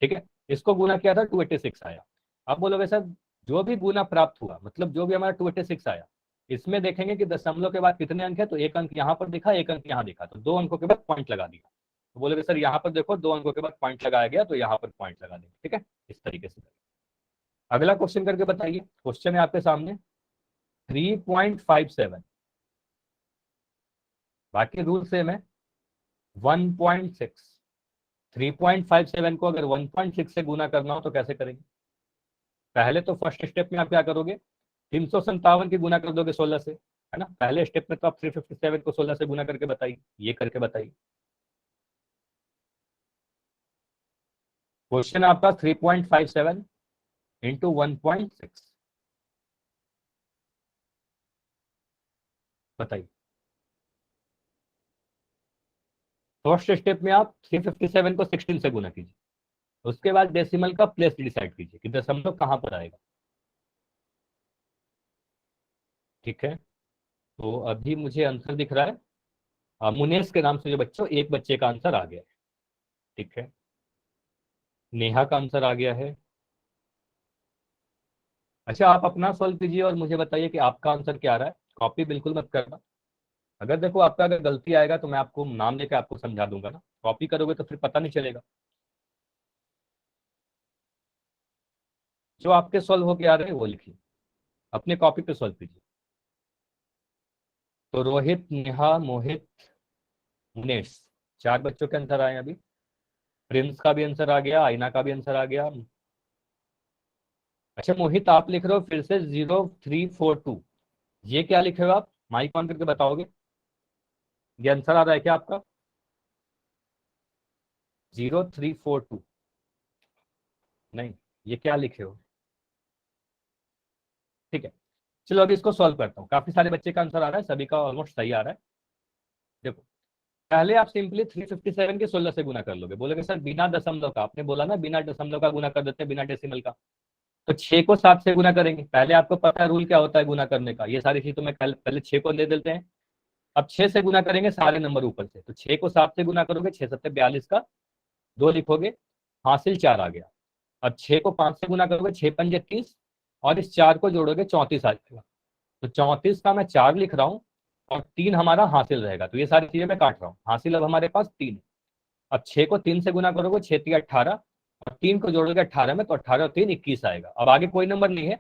ठीक है, इसको गुना किया था 286 आया। अब बोलोगे सर जो भी गुना प्राप्त हुआ, मतलब जो भी हमारा 286 आया, इसमें देखेंगे कि दशमलव के बाद कितने अंक है, तो 1 अंक यहाँ पर दिखा, 1 अंक यहाँ दिखा, तो 2 अंकों के बाद पॉइंट लगा दिया। तो बोलोगे सर यहाँ पर देखो 2 अंकों के बाद पॉइंट लगाया गया, तो यहाँ पर पॉइंट लगा देंगे, ठीक है, इस तरीके से। अगला क्वेश्चन करके बताइए, क्वेश्चन है आपके सामने 3.57, बाकी रूल सेम है, 1.6। 3.57 को अगर 1.6 से गुना करना हो तो कैसे करेंगे? पहले तो फर्स्ट स्टेप में आप क्या करोगे, 357 की गुना कर दोगे 16 से, है ना। पहले स्टेप में तो आप 357 को 16 से गुना करके बताइए, ये करके बताइए। क्वेश्चन आपका 3.57 इंटू 1.6, बताइए। फर्स्ट स्टेप में आप 357 को 16 से गुना कीजिए, उसके बाद डेसिमल का प्लेस डिसाइड कीजिए कि दशमलव कहां पर आएगा, ठीक है। तो अभी मुझे आंसर दिख रहा है, मुनेश के नाम से जो बच्चों, एक बच्चे का आंसर आ गया है, ठीक है, नेहा का आंसर आ गया है। अच्छा आप अपना सॉल्व कीजिए और मुझे बताइए कि आपका आंसर क्या आ रहा है। कॉपी बिल्कुल मत करना, अगर देखो आपका अगर गलती आएगा तो मैं आपको नाम लेकर आपको समझा दूंगा ना, कॉपी करोगे तो फिर पता नहीं चलेगा। जो आपके सॉल्व होके आ रहे हैं वो लिखिए, अपने कॉपी पे सॉल्व कीजिए। तो रोहित, नेहा, मोहित, मुनेश, 4 बच्चों के आंसर आए अभी। प्रिंस का भी आंसर आ गया, आईना का भी आंसर आ गया। अच्छा मोहित आप लिख रहे हो फिर से 0342, ये क्या लिखे हो आप? माइक ऑन करके बताओगे, ये आंसर आ रहा है क्या आपका? 0342? नहीं, ये क्या लिखे हो? ठीक है, चलो अभी इसको सॉल्व करता हूँ। काफी सारे बच्चे का आंसर आ रहा है, सभी का ऑलमोस्ट सही आ रहा है। देखो, पहले आप सिंपली 357 के 16 से गुना कर लोगे। बोलोगे सर बिना दशमलव का, आपने बोला ना बिना दशमलव का गुना कर देते हैं, बिना डेसिमल का। तो 6 को 7 से गुना करेंगे। पहले आपको पता है रूल क्या होता है गुना करने का, ये सारी चीज तो मैं पहले 6 को दे देते हैं। अब 6 से गुना करेंगे सारे नंबर ऊपर से, तो 6 को 7 से गुना करोगे, 6 7 42 का 2 लिखोगे, हासिल 4 आ गया। अब 6 को 5 से गुना करोगे, 6 पंजे 30, और इस 4 को जोड़ोगे 34 आ जाएगा। तो 34 का मैं 4 लिख रहा हूँ, और 3 हमारा हासिल रहेगा। तो ये सारी चीजें मैं काट रहा हूँ, हासिल अब हमारे पास 3 है। अब 6 को 3 से गुना करोगे, 6 3 18, और 3 को जोड़ोगे 18 में, तो 18 और 3 21 आएगा। अब आगे कोई नंबर नहीं है,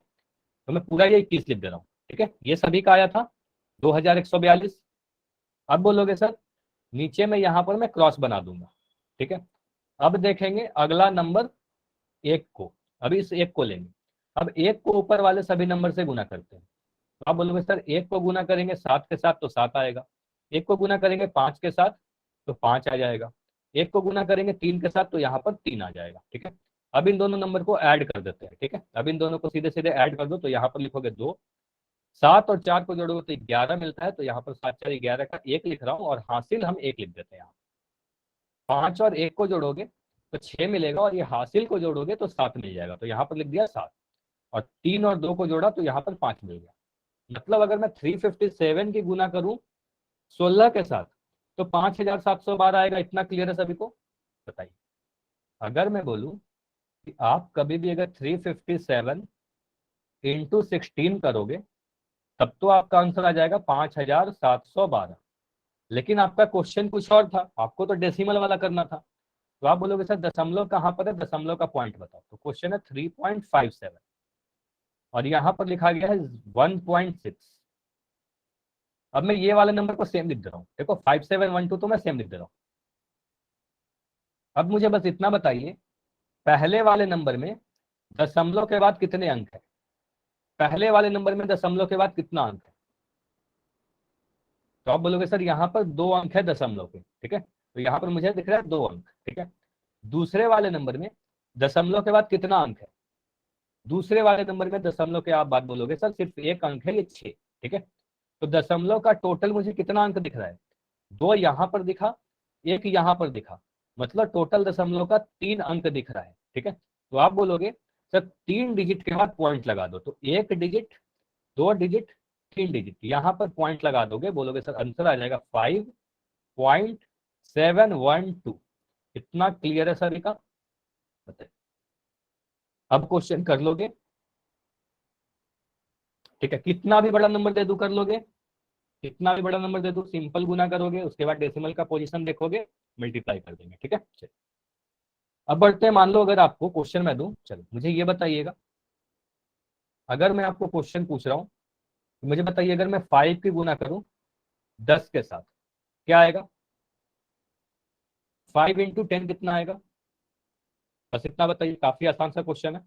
तो मैं पूरा ये 21 लिख दे रहा हूँ। ठीक है, ये सभी का आया था 2142। अब बोलोगे सर नीचे में यहाँ पर मैं क्रॉस बना दूंगा। ठीक है, अब देखेंगे अगला नंबर 1 को। अभी इस 1 को लेंगे, अब 1 को ऊपर वाले सभी नंबर से गुना करते हैं। तो आप बोलोगे सर 1 को गुना करेंगे 7 के साथ तो 7 आएगा, 1 को गुना करेंगे 5 के साथ तो 5 आ जाएगा, 1 को गुना करेंगे 3 के साथ तो यहाँ पर 3 आ जाएगा। ठीक है, अब इन दोनों नंबर को ऐड कर देते हैं। ठीक है, अब इन दोनों को सीधे सीधे ऐड कर दो, तो यहाँ पर लिखोगे 2, 7 और 4 को जोड़ोगे तो 11 मिलता है। तो यहाँ पर 7 4 11 का 1 लिख रहा हूँ, और हासिल हम 1 लिख देते हैं यहाँ। 5 और 1 को जोड़ोगे तो 6 मिलेगा, और ये हासिल को जोड़ोगे तो 7 मिल जाएगा। तो यहाँ पर लिख दिया 7, और 3 और 2 को जोड़ा तो यहाँ पर 5 मिल गया। मतलब अगर मैं 357 की गुना करूं 16 के साथ तो 5712 आएगा। इतना क्लियर है सभी को? बताइए, अगर मैं बोलूं कि आप कभी भी अगर 357 इंटू 16 करोगे तब तो आपका आंसर आ जाएगा 5712। लेकिन आपका क्वेश्चन कुछ और था, आपको तो डेसिमल वाला करना था। तो आप बोलोगे सर दशमलव कहाँ पर है, दशमलव का पॉइंट बताओ। तो क्वेश्चन है 3.57, और यहाँ पर लिखा गया है 1.6। अब मैं ये वाले नंबर को सेम लिख दे रहा हूँ। देखो 5712 तो मैं सेम लिख दे रहा हूँ। अब मुझे बस इतना बताइए, पहले वाले नंबर में दशमलव के बाद कितने अंक है? पहले वाले नंबर में दशमलव के बाद कितना अंक है? तो आप बोलोगे सर यहाँ पर 2 अंक है दशमलव के। ठीक है, तो यहाँ पर मुझे दिख रहा है 2 अंक। ठीक है, दूसरे वाले नंबर में दशमलव के बाद कितना अंक है? दूसरे वाले नंबर में दशमलव के आप बात बोलोगे सर सिर्फ 1 अंक है, ये 6। ठीक है, तो दशमलव का टोटल मुझे कितना अंक दिख रहा है? 2 यहाँ पर दिखा, 1 यहाँ पर दिखा, मतलब टोटल दशमलव का 3 अंक दिख रहा है। ठीक है, तो आप बोलोगे सर 3 डिजिट के बाद पॉइंट लगा दो। तो 1 डिजिट, 2 डिजिट, 3 डिजिट, यहाँ पर पॉइंट लगा दोगे। बोलोगे सर आंसर आ जाएगा 5.712। इतना क्लियर है सर का? बताइए, अब क्वेश्चन कर लोगे? ठीक है, कितना भी बड़ा नंबर दे दूं कर लोगे? कितना भी बड़ा नंबर दे दूं सिंपल गुना करोगे, उसके बाद डेसिमल का पोजीशन देखोगे, मल्टीप्लाई कर देंगे। ठीक है, चलिए अब बढ़ते हैं। मान लो अगर आपको क्वेश्चन मैं दूं, चलो मुझे ये बताइएगा, अगर मैं आपको क्वेश्चन पूछ रहा हूं तो मुझे बताइए अगर मैं 5 की गुना करूं 10 के साथ क्या आएगा? 5 इंटू 10 कितना आएगा? बस इतना बताइए, काफी आसान सा क्वेश्चन है।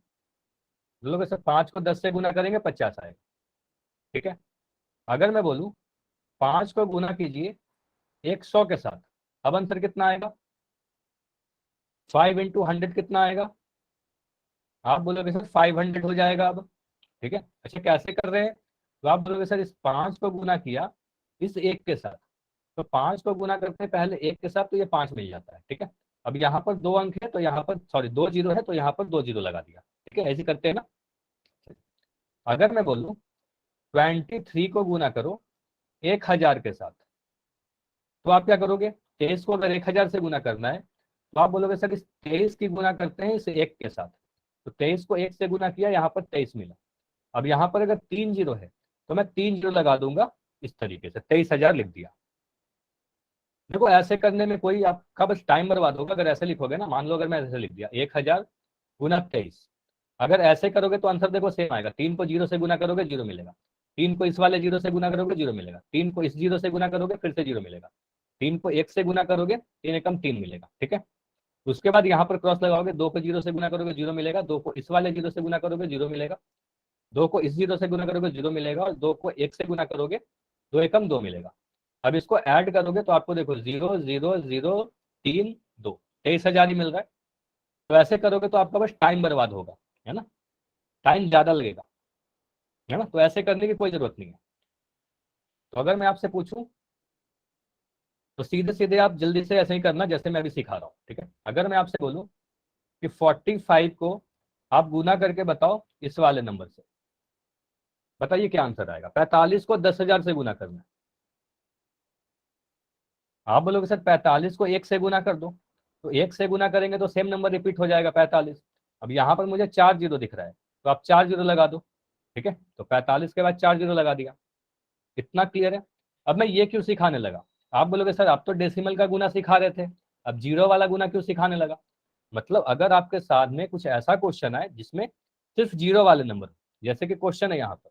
लोग सर 5 को 10 से गुना करेंगे 50 आएगा। ठीक है, अगर मैं बोलूं 5 को गुना कीजिए 100 के साथ, अब आंसर कितना आएगा? 5 इंटू 100 कितना आएगा? आप बोलोगे सर 500 हो जाएगा अब। ठीक है, अच्छा कैसे कर रहे हैं? तो आप बोलोगे सर इस 5 को गुना किया इस 1 के साथ, तो 5 को गुना करते हैं पहले 1 के साथ तो ये 5 मिल जाता है। ठीक है, अब यहाँ पर 2 अंक है तो यहाँ पर सॉरी 2 जीरो है तो यहाँ पर 2 जीरो लगा दिया। ठीक है, ऐसे करते हैं ना। अगर मैं बोलूँ 23 को गुना करो 1000 के साथ, तो आप क्या करोगे? 23 को अगर 1000 से गुना करना है तो आप बोलोगे सर इस 23 की गुना करते हैं इस 1 के साथ, तो 23 को 1 से गुना किया, यहाँ पर 23 मिला। अब यहाँ पर अगर 3 जीरो है तो मैं 3 जीरो लगा दूंगा, इस तरीके से 23,000 लिख दिया। देखो ऐसे करने में कोई आपका बस टाइम बर्बाद होगा अगर ऐसे लिखोगे ना। मान लो अगर मैं ऐसे लिख दिया 1000 गुना 23, अगर ऐसे करोगे तो आंसर देखो सेम आएगा। 3 को जीरो से गुना करोगे जीरो मिलेगा, 3 को इस वाले जीरो से गुना करोगे जीरो मिलेगा, 3 को इस जीरो से गुना करोगे फिर से जीरो मिलेगा, 3 को 1 से गुना करोगे 3 एकम 3 मिलेगा। ठीक है, उसके बाद यहाँ पर क्रॉस लगाओगे, 2 को जीरो से गुना करोगे जीरो मिलेगा, 2 को इस वाले जीरो से गुना करोगे जीरो मिलेगा, 2 को इस जीरो से गुना करोगे जीरो मिलेगा, और 2 को 1 से गुना करोगे दो एकम 2 मिलेगा। अब इसको ऐड करोगे तो आपको देखो 0 0 0 3 2, 23,000 ही मिल रहा है। तो ऐसे करोगे तो आपका बस टाइम बर्बाद होगा, है ना, टाइम ज्यादा लगेगा, है ना। तो ऐसे करने की कोई जरूरत नहीं है। तो अगर मैं आपसे पूछूं तो सीधे सीधे आप जल्दी से ऐसे ही करना जैसे मैं अभी सिखा रहा हूँ, ठीक है। अगर मैं आपसे बोलूं कि 45 को आप गुना करके बताओ इस वाले नंबर से, बताइए क्या आंसर आएगा। 45 को 10,000 से गुना करना है। आप बोलोगे सर 45 को 1 से गुना कर दो, तो 1 से गुना करेंगे तो सेम नंबर रिपीट हो जाएगा 45। अब यहाँ पर मुझे 4 जीरो दिख रहा है, तो आप 4 जीरो लगा दो, ठीक है। तो 45 के बाद 4 जीरो लगा दिया। इतना क्लियर है। अब मैं ये क्यों सिखाने लगा, आप बोलोगे सर आप तो डेसिमल का गुना सिखा रहे थे, अब जीरो वाला गुना क्यों सिखाने लगा। मतलब अगर आपके साथ में कुछ ऐसा क्वेश्चन है जिसमें सिर्फ जीरो वाले नंबर, जैसे कि क्वेश्चन है यहाँ पर,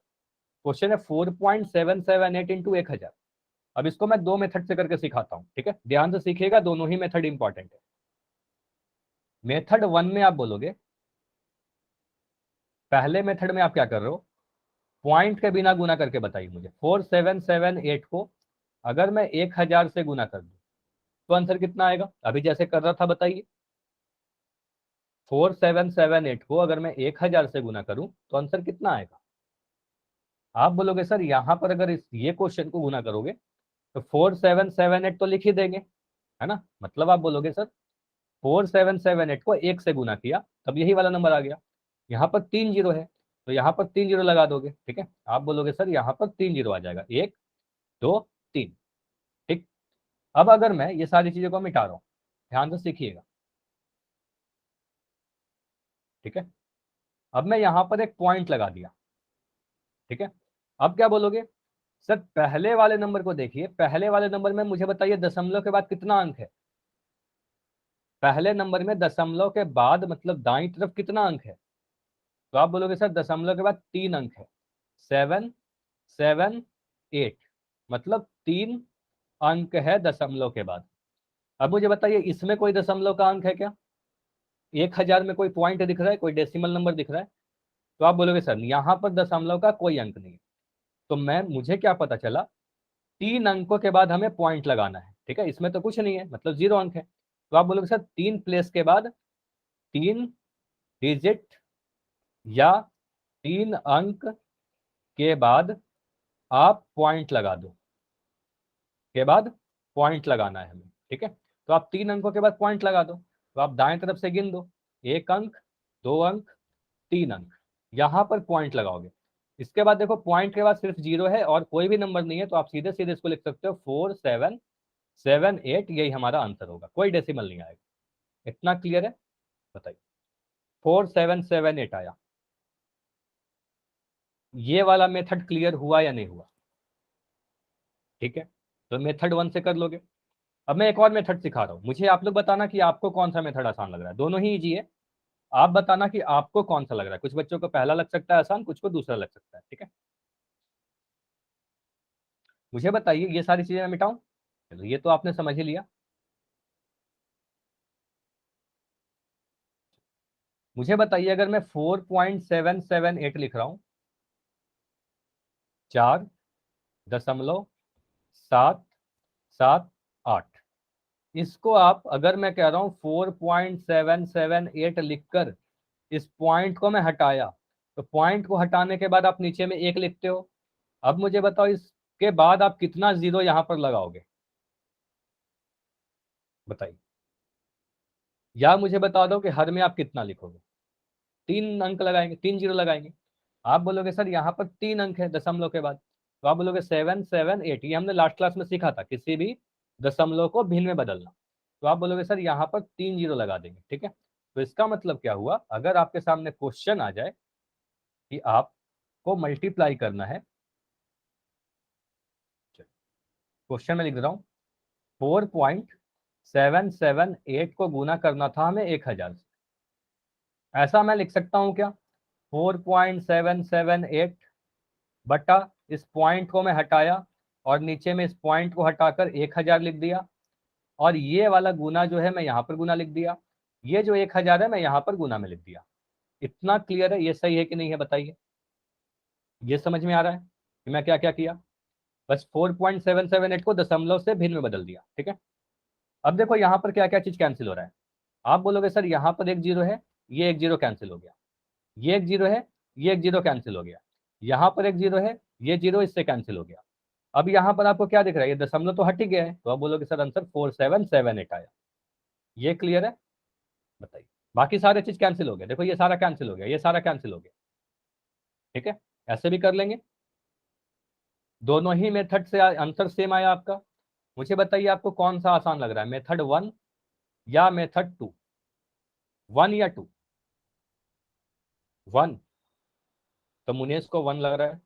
क्वेश्चन है 4.778 इंटू 1,000। अब इसको मैं दो मेथड से करके सिखाता हूँ, ठीक है, ध्यान से सीखिएगा, दोनों ही मेथड इंपॉर्टेंट है। मेथड 1 में आप बोलोगे, पहले मेथड में आप क्या कर रहे हो, पॉइंट के बिना गुना करके बताइए मुझे 4778 को अगर मैं 1,000 से गुना कर दूं तो आंसर कितना आएगा, अभी जैसे कर रहा था बताइए। 4778 को अगर मैं 1,000 से गुना करूं तो आंसर कितना आएगा। आप बोलोगे सर यहां पर अगर इस ये क्वेश्चन को गुना करोगे तो 4778 तो लिख ही देंगे, है ना। मतलब आप बोलोगे सर 4778 को 1 से गुना किया तब यही वाला नंबर आ गया। यहाँ पर 3 जीरो है तो यहाँ पर 3 जीरो लगा दोगे, ठीक है। आप बोलोगे सर यहाँ पर 3 जीरो आ जाएगा, 1 2 3, ठीक। अब अगर मैं ये सारी चीजों को मिटा रहा हूँ, ध्यान से सीखिएगा, ठीक है। अब मैं यहाँ पर एक पॉइंट लगा दिया, ठीक है। अब क्या बोलोगे, सर पहले वाले नंबर को देखिए, पहले वाले नंबर में मुझे बताइए दशमलव के बाद कितना अंक है। पहले नंबर में दशमलव के बाद मतलब दाईं तरफ कितना अंक है। तो आप बोलोगे सर दशमलव के बाद 3 अंक है, 778, मतलब 3 अंक है दशमलव के बाद। अब मुझे बताइए इसमें कोई दशमलव का अंक है क्या, 1,000 में कोई पॉइंट दिख रहा है, कोई डेसिमल नंबर दिख रहा है। तो आप बोलोगे सर यहाँ पर दशमलव का कोई अंक नहीं है। तो मैं मुझे क्या पता चला, 3 अंकों के बाद हमें पॉइंट लगाना है, ठीक है, इसमें तो कुछ नहीं है मतलब 0 अंक है। तो आप बोलोगे सर 3 प्लेस के बाद 3 डिजिट या 3 अंक के बाद आप पॉइंट लगा दो, के बाद पॉइंट लगाना है हमें, ठीक है। तो आप 3 अंकों के बाद पॉइंट लगा दो, तो आप दाएं तरफ से गिन दो, 1 अंक, 2 अंक, 3 अंक, यहां पर पॉइंट लगाओगे। इसके बाद देखो पॉइंट के बाद सिर्फ जीरो है और कोई भी नंबर नहीं है, तो आप सीधे सीधे इसको लिख सकते हो 4778, यही हमारा आंसर होगा, कोई डेसिमल नहीं आएगा। इतना क्लियर है, बताइए। 4778 आया। ये वाला मेथड क्लियर हुआ या नहीं हुआ, ठीक है। तो मेथड 1 से कर लोगे। अब मैं एक और मेथड सिखा रहा हूं, मुझे आप लोग बताना कि आपको कौन सा मेथड आसान लग रहा है, दोनों ही इजी है। आप बताना कि आपको कौन सा लग रहा है, कुछ बच्चों को पहला लग सकता है आसान, कुछ को दूसरा लग सकता है, ठीक है। मुझे बताइए ये सारी चीजें मैं मिटाऊं, चलो ये तो आपने समझ ही लिया। मुझे बताइए अगर मैं 4.778 लिख रहा हूं, 4.778, इसको आप अगर मैं कह रहा हूं 4.778 लिखकर इस पॉइंट को मैं हटाया, तो पॉइंट को हटाने के बाद आप नीचे में 1 लिखते हो। अब मुझे बताओ इसके बाद आप कितना जीरो यहां पर लगाओगे, बताइए। या मुझे बता दो कि हर में आप कितना लिखोगे, 3 अंक लगाएंगे, 3 जीरो लगाएंगे। आप बोलोगे सर यहाँ पर 3 अंक है दशमलव के बाद, तो आप बोलोगे 778, ये हमने लास्ट क्लास में सीखा था, किसी भी दशमलव को भिन्न में बदलना। तो आप बोलोगे सर यहाँ पर 3 जीरो लगा देंगे, ठीक है। तो इसका मतलब क्या हुआ, अगर आपके सामने क्वेश्चन आ जाए कि आपको मल्टीप्लाई करना है, क्वेश्चन में लिख रहा हूँ 4.778 को गुना करना था हमें 1,000 से, ऐसा मैं लिख सकता हूँ क्या, 4.778 बटा इस पॉइंट को मैं हटाया और नीचे में इस पॉइंट को हटाकर 1,000 लिख दिया, और ये वाला गुना जो है मैं यहाँ पर गुना लिख दिया, ये जो 1,000 है मैं यहाँ पर गुना में लिख दिया। इतना क्लियर है, ये सही है कि नहीं है बताइए। ये समझ में आ रहा है कि मैं क्या क्या किया। बस 4.778 को दशमलव से भिन्न में बदल दिया, ठीक है। अब देखो यहाँ पर क्या क्या चीज कैंसिल हो रहा है। आप बोलोगे सर यहाँ पर एक जीरो है, ये एक जीरो कैंसिल हो गया, ये एक जीरो है, ये एक जीरो कैंसिल हो गया, यहाँ पर एक जीरो है, ये जीरो इससे कैंसिल हो गया। अब यहाँ पर आपको क्या दिख रहा है, ये दशमलव तो हट ही गया है, तो आप बोलोगे सर आंसर 4778 आया। ये क्लियर है, बताइए। बाकी सारे चीज कैंसिल हो गया, देखो ये सारा कैंसिल हो गया, ये सारा कैंसिल हो गया, ठीक है। ऐसे भी कर लेंगे, दोनों ही मेथड से आंसर सेम आया आपका। मुझे बताइए आपको कौन सा आसान लग रहा है, मेथड 1 या मेथड 2? 1 या 2? 1। तो मुनेश को 1 लग रहा है,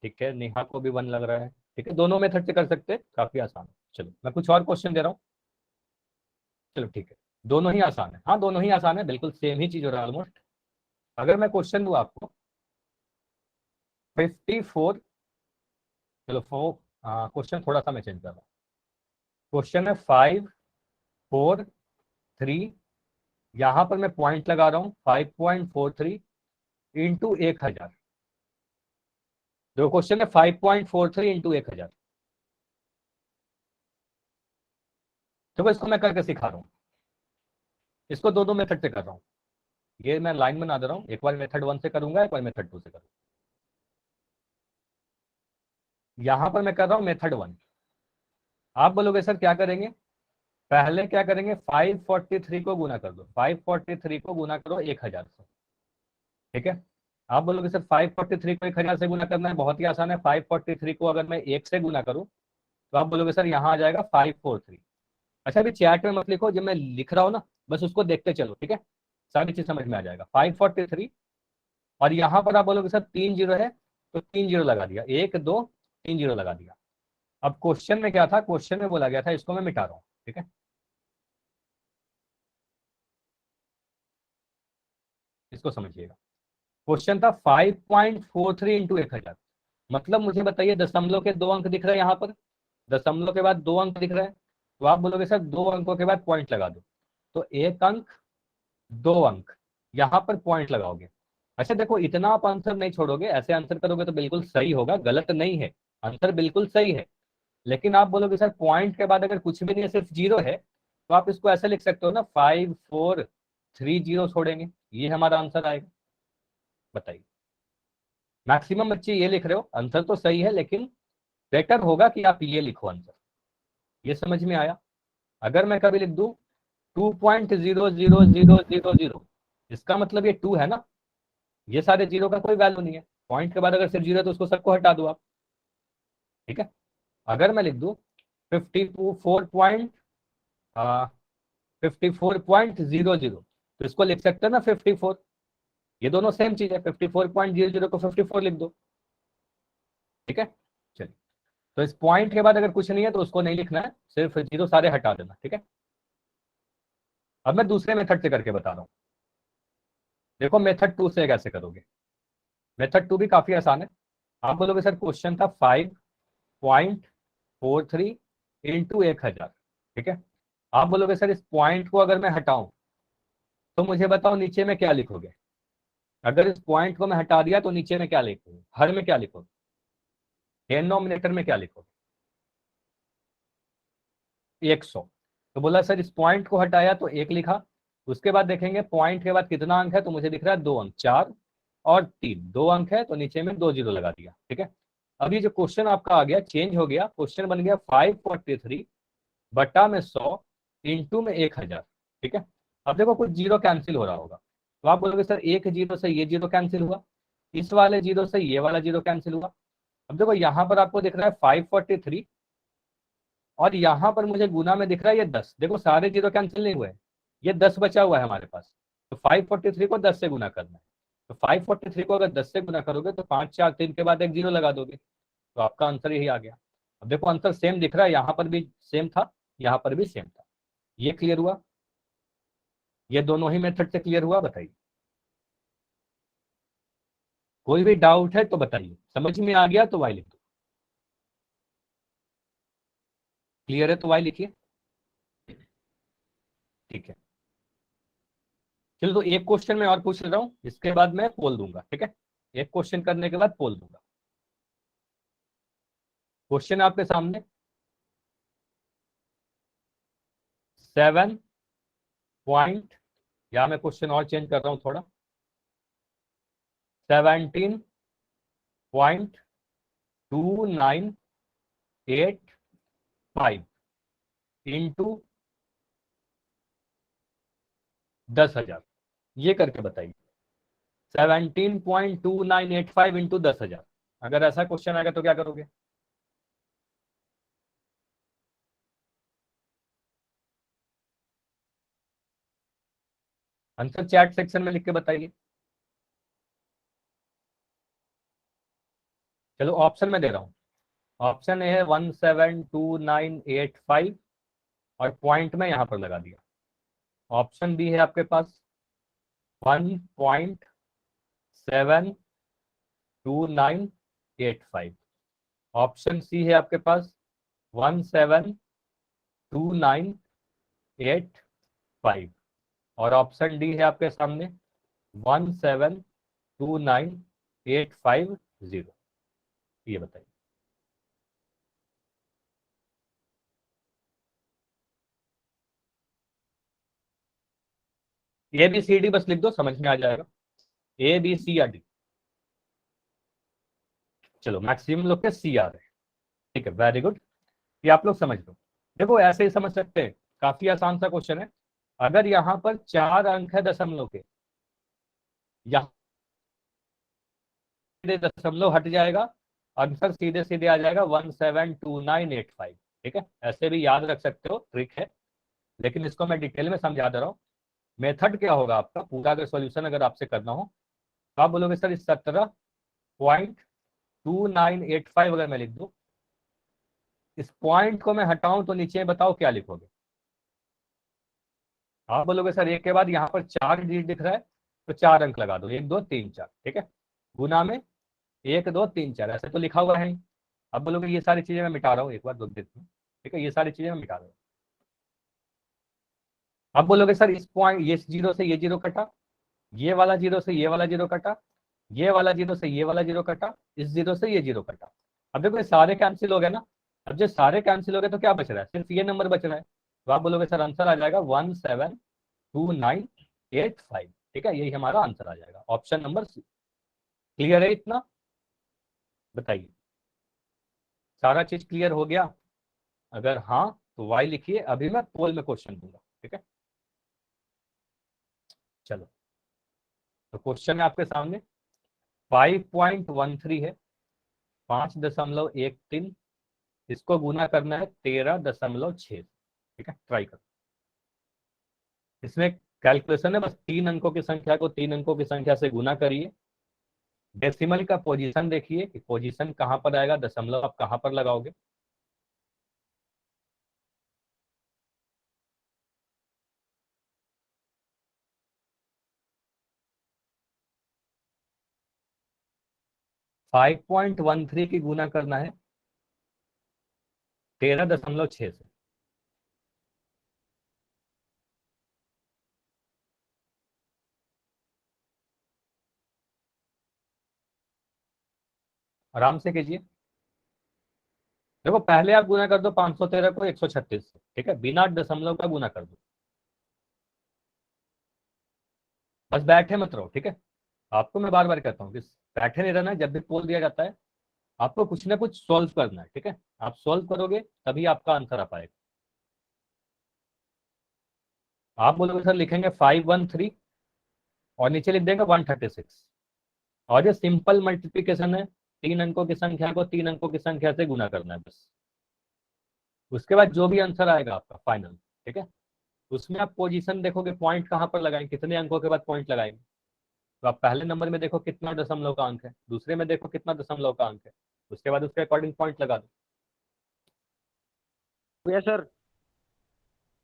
ठीक है। नेहा को भी 1 लग रहा है, ठीक है। दोनों मेथड से कर सकते हैं, काफी आसान है। चलो मैं कुछ और क्वेश्चन दे रहा हूँ, चलो ठीक है। दोनों ही आसान है, हाँ दोनों ही आसान है, बिल्कुल सेम ही चीज हो रहा है ऑलमोस्ट। अगर मैं क्वेश्चन दूँ आपको 54, चलो क्वेश्चन थोड़ा सा मैं चेंज कर रहा हूँ। क्वेश्चन है 543, यहां पर मैं पॉइंट लगा रहा हूँ 5.43 इंटू 1000। जो क्वेश्चन है 5.43 इंटू 1000। तो इसको मैं करके सिखा रहा हूँ, इसको दो दो मेथड से कर रहा हूँ। ये मैं लाइन बना दे रहा हूँ, एक बार मेथड 1 से करूंगा, एक बार मेथड 2 से करूंगा। यहां पर मैं कर रहा हूँ मेथड 1। आप बोलोगे सर क्या करेंगे, पहले क्या करेंगे, 543 को गुना कर दो, 543 को गुना करो 1000 से, ठीक है। आप बोलोगे सर 543 को 1000 से गुना करना है, बहुत ही आसान है। 543 को अगर मैं 1 से गुना करूं तो आप बोलोगे सर यहाँ आ जाएगा 543। अच्छा अभी चैट में मत लिखो, जब मैं लिख रहा हूँ ना बस उसको देखते चलो, ठीक है। सारी चीज समझ में आ जाएगा। 543 और यहाँ पर आप बोलोगे सर 3 जीरो है, तो 3 जीरो लगा दिया, 1 2 3 जीरो लगा दिया। अब क्वेश्चन में क्या था, क्वेश्चन में बोला गया था, इसको मैं मिटा रहा हूँ, ठीक है। इसको समझिएगा, क्वेश्चन था 5.43 इंटू 1000। मतलब मुझे बताइए दशमलव के दो अंक दिख रहे हैं यहाँ पर, दशमलव के बाद दो अंक दिख रहे हैं, तो आप बोलोगे सर दो अंकों के बाद पॉइंट लगा दो, तो एक अंक दो अंक, यहाँ पर पॉइंट लगाओगे। अच्छा देखो इतना आप आंसर नहीं छोड़ोगे, ऐसे आंसर करोगे तो बिल्कुल सही होगा, गलत नहीं है, आंसर बिल्कुल सही है। लेकिन आप बोलोगे सर पॉइंट के बाद अगर कुछ भी नहीं है सिर्फ जीरो है, तो आप इसको ऐसे लिख सकते हो ना, 5430 छोड़ेंगे, ये हमारा आंसर आएगा। बताइए, मैक्सिमम बच्चे ये लिख रहे हो, आंसर तो सही है लेकिन बेटर होगा कि आप ये लिखो आंसर। ये समझ में आया। अगर मैं कभी लिख दूं 2.00000, इसका मतलब ये 2 है ना, ये सारे जीरो का कोई वैल्यू नहीं है, पॉइंट के बाद अगर सिर्फ जीरो है तो उसको सबको हटा दो आप, ठीक है। अगर मैं लिख दूं 54.00, तो इसको लिख सकते हैं ना 54। ये दोनों सेम चीज है, 54.00 को 54 लिख दो, ठीक है। चलिए, तो इस पॉइंट के बाद अगर कुछ नहीं है तो उसको नहीं लिखना है, सिर्फ जीरो सारे हटा देना, ठीक है। अब मैं दूसरे मेथड से करके बता रहा हूँ। देखो मेथड 2 से कैसे करोगे, मेथड 2 भी काफी आसान है। आप बोलोगे सर क्वेश्चन था 5.43 इंटू 1000, ठीक है। आप बोलोगे सर इस पॉइंट को अगर मैं हटाऊं तो मुझे बताओ नीचे में क्या लिखोगे। अगर इस पॉइंट को मैं हटा दिया तो नीचे में क्या लिखोगे, हर में क्या लिखोगे, डिनोमिनेटर में क्या लिखोगे, 100। तो बोला सर इस पॉइंट को हटाया तो एक लिखा, उसके बाद देखेंगे पॉइंट के बाद कितना अंक है, तो मुझे दिख रहा है 2 अंक, 4 और 3, 2 अंक है तो नीचे में 2 जीरो लगा दिया, ठीक है। अभी जो क्वेश्चन आपका आ गया चेंज हो गया, क्वेश्चन बन गया 543 बटा में 100 इंटू में 1000, ठीक है। अब देखो कुछ जीरो कैंसिल हो रहा होगा, तो आप बोलोगे सर एक जीरो से ये जीरो कैंसिल हुआ, इस वाले जीरो से ये वाला जीरो कैंसिल हुआ। अब देखो यहाँ पर आपको दिख रहा है 543 और यहाँ पर मुझे गुना में दिख रहा है ये 10, देखो सारे जीरो कैंसिल नहीं हुए, ये 10 बचा हुआ है हमारे पास। तो 543 को 10 से गुना करना है, तो 543 को अगर 10 से गुना करोगे तो 5 4 3 के बाद एक जीरो लगा दोगे, तो आपका आंसर यही आ गया। अब देखो आंसर सेम दिख रहा है, यहाँ पर भी सेम था, यहाँ पर भी सेम था। ये क्लियर हुआ, ये दोनों ही मेथड से क्लियर हुआ, बताइए। कोई भी डाउट है तो बताइए, समझ में आ गया तो वाई लिख दो, क्लियर है तो वाई लिखिए, ठीक है। चलो तो एक क्वेश्चन मैं और पूछ रहा हूँ, इसके बाद मैं पोल दूंगा, ठीक है। एक क्वेश्चन करने के बाद पोल दूंगा। क्वेश्चन आपके सामने 7 पॉइंट, या मैं क्वेश्चन और चेंज कर रहा हूं थोड़ा, 17.2985 इंटू 10,000, ये करके बताइए। 17.2985 इंटू 10,000, अगर ऐसा क्वेश्चन आएगा तो क्या करोगे? आंसर चैट सेक्शन में लिख के बताइए। चलो ऑप्शन में दे रहा हूं। ऑप्शन ए है 172985 और पॉइंट में यहां पर लगा दिया। ऑप्शन बी है आपके पास 1.7985। ऑप्शन सी है आपके पास 172985 और ऑप्शन डी है आपके सामने 1729850। ये बताइए। ए बी सी डी बस लिख दो, समझ में आ जाएगा। ए बी सी या डी। चलो मैक्सिमम लोग के सी आ रहे हैं, ठीक है, वेरी गुड। ये आप लोग समझ लो। देखो ऐसे ही समझ सकते हैं, काफी आसान सा क्वेश्चन है। अगर यहाँ पर 4 अंक है दशमलव के, यहाँ दशमलव हट जाएगा, आंसर सीधे सीधे आ जाएगा 172985। ठीक है, ऐसे भी याद रख सकते हो, ट्रिक है, लेकिन इसको मैं डिटेल में समझा दे रहा हूँ। मेथड क्या होगा आपका पूरा, अगर सॉल्यूशन अगर आपसे करना हो तो आप बोलोगे सर 17.2985 अगर मैं लिख दूं, इस पॉइंट को मैं हटाऊं तो नीचे बताओ क्या लिखोगे? आप बोलोगे सर एक के बाद यहाँ पर 4 डिजिट दिख रहा है तो 4 अंक लगा दो, 1 2 3 4। ठीक है, गुना में 1 2 3 4, ऐसे तो लिखा हुआ है नहीं। अब बोलोगे ये सारी चीजें मैं मिटा रहा हूँ, एक बार दो देती हूँ। ठीक है, ये सारी चीजें मैं मिटा रहा हूँ। अब बोलोगे सर इस पॉइंट, ये जीरो से ये जीरो कटा, ये वाला जीरो से ये वाला जीरो कटा, ये वाला जीरो से ये वाला जीरो कटा, इस जीरो से ये जीरो कटा। अब देखो ये सारे कैंसिल हो गए ना। अब जब सारे कैंसिल हो गए तो क्या बच रहा है? सिर्फ ये नंबर बच रहा है। तो आप बोलोगे सर आंसर आ जाएगा 172985। ठीक है, यही हमारा आंसर आ जाएगा, ऑप्शन नंबर सी। क्लियर है इतना? बताइए, सारा चीज क्लियर हो गया? अगर हाँ तो वाई लिखिए, अभी मैं पोल में क्वेश्चन दूंगा। ठीक है, चलो तो क्वेश्चन है आपके सामने 5.13 है, 5.13, इसको गुना करना है 13.6। ठीक है, ट्राई करो। इसमें कैलकुलेशन है, बस 3 अंकों की संख्या को 3 अंकों की संख्या से गुना करिए। डेसिमल का पोजीशन देखिए कि पोजीशन कहां पर आएगा, दशमलव आप कहां पर लगाओगे। फाइव पॉइंट वन थ्री की गुना करना है 13.6 से। आराम से कीजिए। देखो पहले आप गुना कर दो 513 को 136 से। ठीक है, बिना दशमलव का गुना कर दो, बस बैठे मत रहो। ठीक है, आपको मैं बार बार कहता हूँ कि बैठे नहीं रहना है। जब भी पोल दिया जाता है आपको कुछ ना कुछ सॉल्व करना है। ठीक है, आप सॉल्व करोगे तभी आपका आंसर आ पाएगा। आप बोलोगे सर लिखेंगे 513 और नीचे लिख देंगे 136, और ये सिंपल मल्टीप्लीकेशन है। 3 अंकों की संख्या को 3 अंकों की संख्या से गुना करना है बस। उसके बाद जो भी आंसर आएगा आपका फाइनल, ठीक है, उसमें आप पोजीशन देखोगे, पॉइंट कहाँ पर लगाएंगे, कितने अंकों के बाद पॉइंट लगाएंगे। तो आप पहले नंबर में देखो कितना दशमलव का अंक है, दूसरे में देखो कितना दशमलव का अंक है, उसके बाद उसके अकॉर्डिंग पॉइंट लगा दो। Yes sir.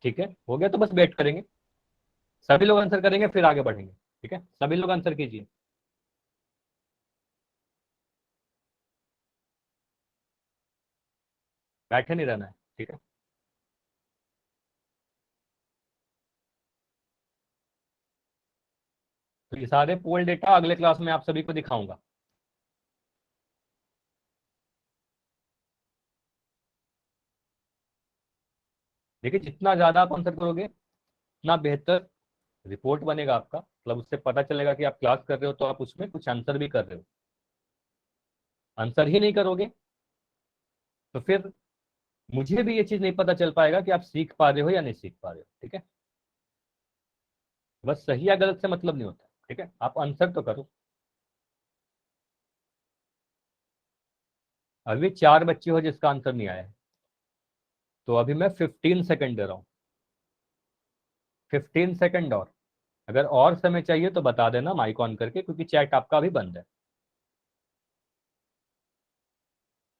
ठीक है, हो गया तो बस वेट करेंगे, सभी लोग आंसर करेंगे फिर आगे बढ़ेंगे। ठीक है, सभी लोग आंसर कीजिए। बैठे नहीं रहना है। ठीक है, तो ये सारे पोल डेटा अगले क्लास में आप सभी को दिखाऊंगा। देखिए जितना ज्यादा आप आंसर करोगे उतना बेहतर रिपोर्ट बनेगा आपका, मतलब उससे पता चलेगा कि आप क्लास कर रहे हो तो आप उसमें कुछ आंसर भी कर रहे हो। आंसर ही नहीं करोगे तो फिर मुझे भी ये चीज नहीं पता चल पाएगा कि आप सीख पा रहे हो या नहीं सीख पा रहे हो। ठीक है, बस सही या गलत से मतलब नहीं होता। ठीक है, आप आंसर तो करो। अभी 4 बच्चे हो जिसका आंसर नहीं आया है, तो अभी मैं 15 सेकंड दे रहा हूँ। 15 सेकंड अगर और समय चाहिए तो बता देना माइक ऑन करके, क्योंकि चैट आपका भी बंद है।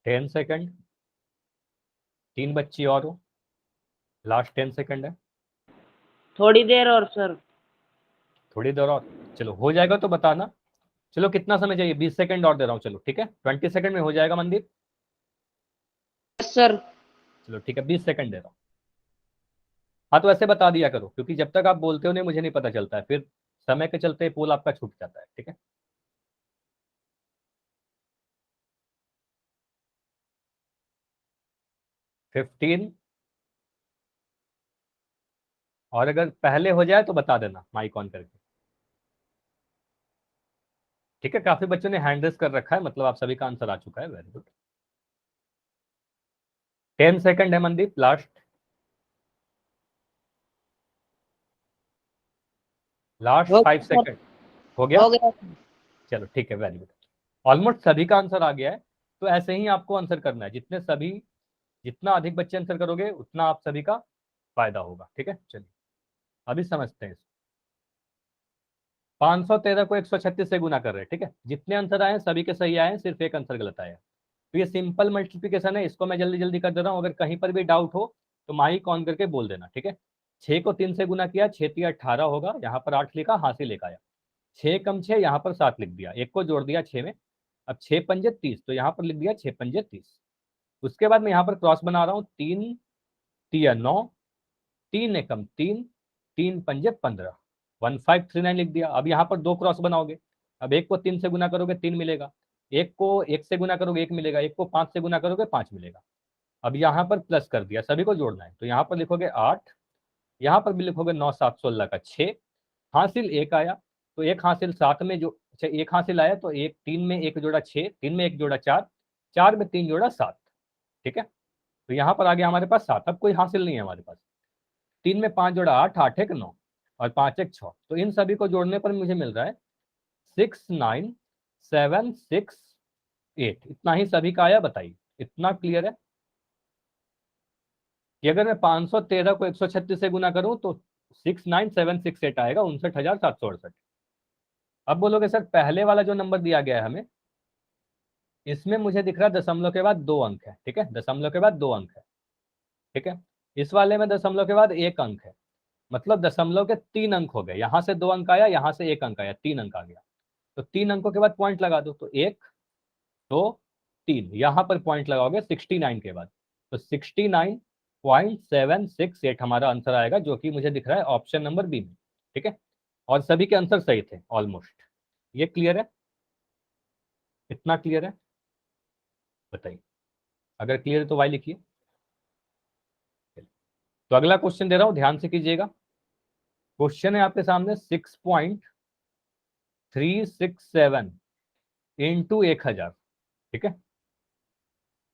10 सेकंड, 3 बच्ची और हो, लास्ट 10 सेकंड है। थोड़ी देर और सर। थोड़ी देर और, चलो हो जाएगा तो बताना। चलो कितना समय चाहिए? 20 सेकंड और दे रहा हूँ। चलो ठीक है, 20 सेकंड में हो जाएगा मनदीप। Yes sir. चलो ठीक है, 20 सेकंड दे रहा हूँ। हाँ तो ऐसे बता दिया करो, क्योंकि जब तक आप बोलते हो नहीं मुझे नहीं पता चलता है, फिर समय के चलते पोल आपका छूट जाता है। ठीक है, 15। और अगर पहले हो जाए तो बता देना माइक ऑन करके। ठीक है, काफी बच्चों ने हैंड रेस कर रखा है, मतलब आप सभी का आंसर आ चुका है। Very good. 10 सेकंड है मनदीप, लास्ट। लास्ट हो फाइव गया सर। सेकंड हो गया। हो गया सर। चलो ठीक है, वेरी गुड। ऑलमोस्ट सभी का आंसर आ गया है। तो ऐसे ही आपको आंसर करना है, जितना अधिक बच्चे आंसर करोगे उतना आप सभी का फायदा होगा। ठीक है, चलिए अभी समझते हैं। 513 को 136 से गुना कर रहे हैं। ठीक है, जितने आंसर आए सभी के सही आए, सिर्फ एक आंसर गलत आया। तो ये सिंपल मल्टीप्लिकेशन है, इसको मैं जल्दी जल्दी कर दे रहा हूँ। अगर कहीं पर भी डाउट हो तो माइक ऑन करके बोल देना। ठीक है, 6 को 3 से गुना किया, 6 3 18 होगा, यहाँ पर 8 लिखा, हासिल एक आया। 6 कम 6, यहाँ पर 7 लिख दिया, एक को जोड़ दिया 6 में। अब 6 पंजे 30, तो यहाँ पर लिख दिया 6 पंजे 30। उसके बाद मैं यहाँ पर क्रॉस बना रहा हूँ, 3 तिया 9, 3 एकम 3, 3 पंजे 15, 1539 लिख दिया। अब यहाँ पर दो क्रॉस बनाओगे। अब एक को 3 से गुना करोगे 3 मिलेगा, एक को 1 से गुना करोगे 1 मिलेगा, एक को 5 से गुना करोगे 5 मिलेगा। अब यहाँ पर प्लस कर दिया, सभी को जोड़ना है, तो यहाँ पर लिखोगे 8, यहाँ पर भी लिखोगे 9 7 16 का 6, हासिल एक आया। तो एक हासिल 7 में जो, अच्छा एक हासिल आया, तो एक 3 में एक जोड़ा 6, 3 में एक जोड़ा 4, 4 में 3 जोड़ा 7। ठीक है, तो यहाँ पर आ गया हमारे पास 7। अब कोई हासिल नहीं है हमारे पास। 3 में 5 जोड़ा 8, 8 एक 9, और 5 एक 6। तो इन सभी को जोड़ने पर मुझे मिल रहा है 69768। इतना ही सभी का आया, बताइए इतना क्लियर है कि अगर मैं 513 को 136 से गुना करूं तो 69768 आएगा, 59,768। अब बोलोगे सर पहले वाला जो नंबर दिया गया है हमें, इसमें मुझे दिख रहा है दशमलव के बाद 2 अंक है। ठीक है, दशमलव के बाद 2 अंक है। ठीक है, इस वाले में दशमलव के बाद 1 अंक है, मतलब दशमलव के 3 अंक हो गए। यहां से 2 अंक आया, यहां से 1 अंक आया, 3 अंक आ गया। तो 3 अंकों के बाद पॉइंट लगा दो, तो 1 2 3, यहां पर पॉइंट लगाओगे 69 के बाद, तो 69.768 हमारा आंसर आएगा, जो कि मुझे दिख रहा है ऑप्शन नंबर बी में। ठीक है, और सभी के आंसर सही थे ऑलमोस्ट। ये क्लियर है? इतना क्लियर है? बताइए, अगर क्लियर है तो वाई लिखिए। तो अगला क्वेश्चन दे रहा हूं, ध्यान से कीजिएगा। क्वेश्चन है आपके सामने 6.367 इंटू 1000। ठीक है,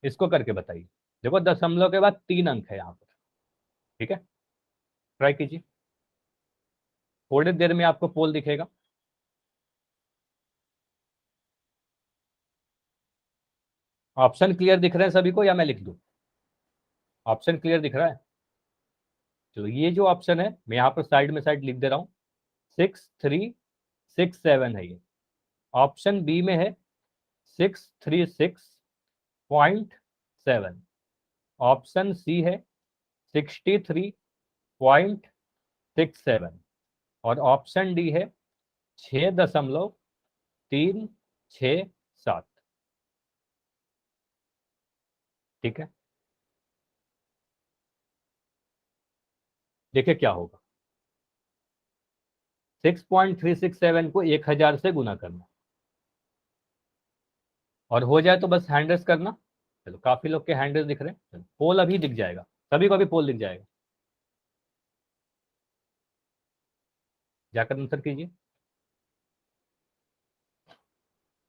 इसको करके बताइए। देखो दशमलव के बाद 3 अंक है यहाँ पर। ठीक है, ट्राई कीजिए, थोड़ी देर में आपको पोल दिखेगा। ऑप्शन क्लियर दिख रहे हैं सभी को या मैं लिख दूं? ऑप्शन क्लियर दिख रहा है? चलो ये जो ऑप्शन है मैं यहाँ पर साइड में साइड लिख दे रहा हूँ, 6367 है ये। ऑप्शन बी में है 636.7। ऑप्शन सी है 63.67। और ऑप्शन डी है 6.367। ठीक है, देखिए क्या होगा। 6.367 को 1000 से गुना करना, और हो जाए तो बस हैंड रेस करना। चलो काफी लोग के हैंड रेस दिख रहे हैं, चलो पोल अभी दिख जाएगा, सभी को अभी पोल दिख जाएगा। जाकर आंसर कीजिए।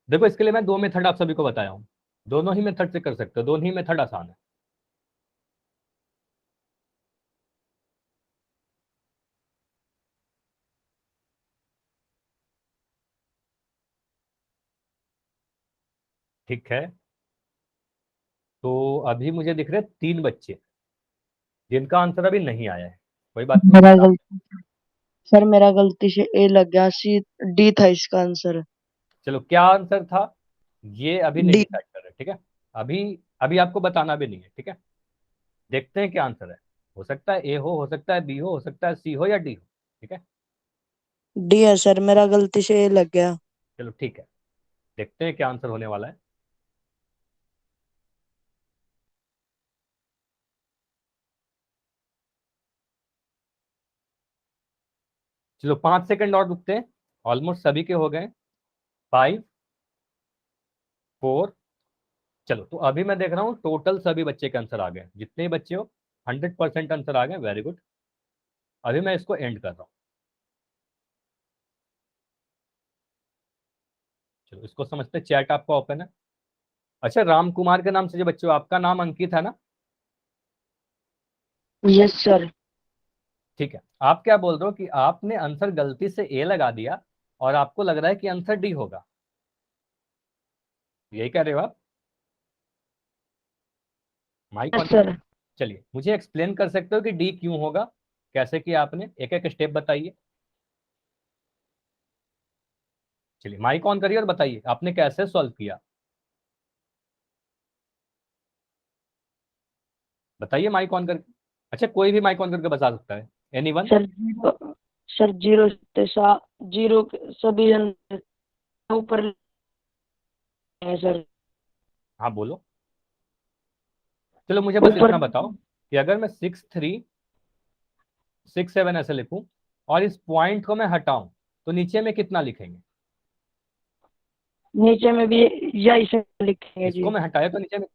देखो इसके लिए मैं दो मेथड आप सभी को बताया हूं, दोनों ही मेथड से कर सकते हो, दोनों ही मेथड आसान है। ठीक है, तो अभी मुझे दिख रहे 3 बच्चे जिनका आंसर अभी नहीं आया है। कोई बात नहीं, मेरा गलती सर, मेरा गलती से ए लग गया। सी डी था इसका आंसर। चलो क्या आंसर था ये अभी नहीं डी। डिसाइड कर रहे, ठीक है। अभी अभी आपको बताना भी नहीं है, ठीक है। देखते हैं क्या आंसर है। हो सकता है ए हो सकता है बी हो सकता है सी हो या डी हो, ठीक है। डी है सर, मेरा गलती से ए लग गया। चलो ठीक है, देखते हैं क्या आंसर होने वाला है। चलो 5 सेकंड और रुकते हैं, ऑलमोस्ट सभी के हो गए। 5, 4। चलो तो अभी मैं देख रहा हूँ टोटल सभी बच्चे के आंसर आ गए, जितने ही बच्चे हो 100% आंसर आ गए, वेरी गुड। अभी मैं इसको एंड कर रहा हूँ। चलो इसको समझते हैं, चैट आपका ओपन है। अच्छा, राम कुमार के नाम से जो बच्चे हो, आपका नाम अंकित है ना? Yes sir. ठीक है, आप क्या बोल रहे हो कि आपने आंसर गलती से ए लगा दिया और आपको लग रहा है कि आंसर डी होगा, यही कह रहे हो आप? Mike yes on sir. करिए। चलिए मुझे एक्सप्लेन कर सकते हो कि डी क्यों होगा, कैसे किया आपने, एक एक स्टेप बताइए। चलिए माइक ऑन करिए और बताइए आपने कैसे सॉल्व किया, बताइए माइक ऑन करके। अच्छा, कोई भी माइक ऑन करके बता सकता है, anyone? Sir zero. Sir zero से जीरो सभी जन ऊपर है सर। हाँ बोलो। चलो मुझे बस ऊपर। इतना बताओ कि अगर मैं 6, 3, 6, 7 ऐसे लिखूं और इस पॉइंट को मैं हटाऊं तो नीचे में कितना लिखेंगे? नीचे में भी यही से लिखेंगे इसको जी। मैं हटाया तो नीचे में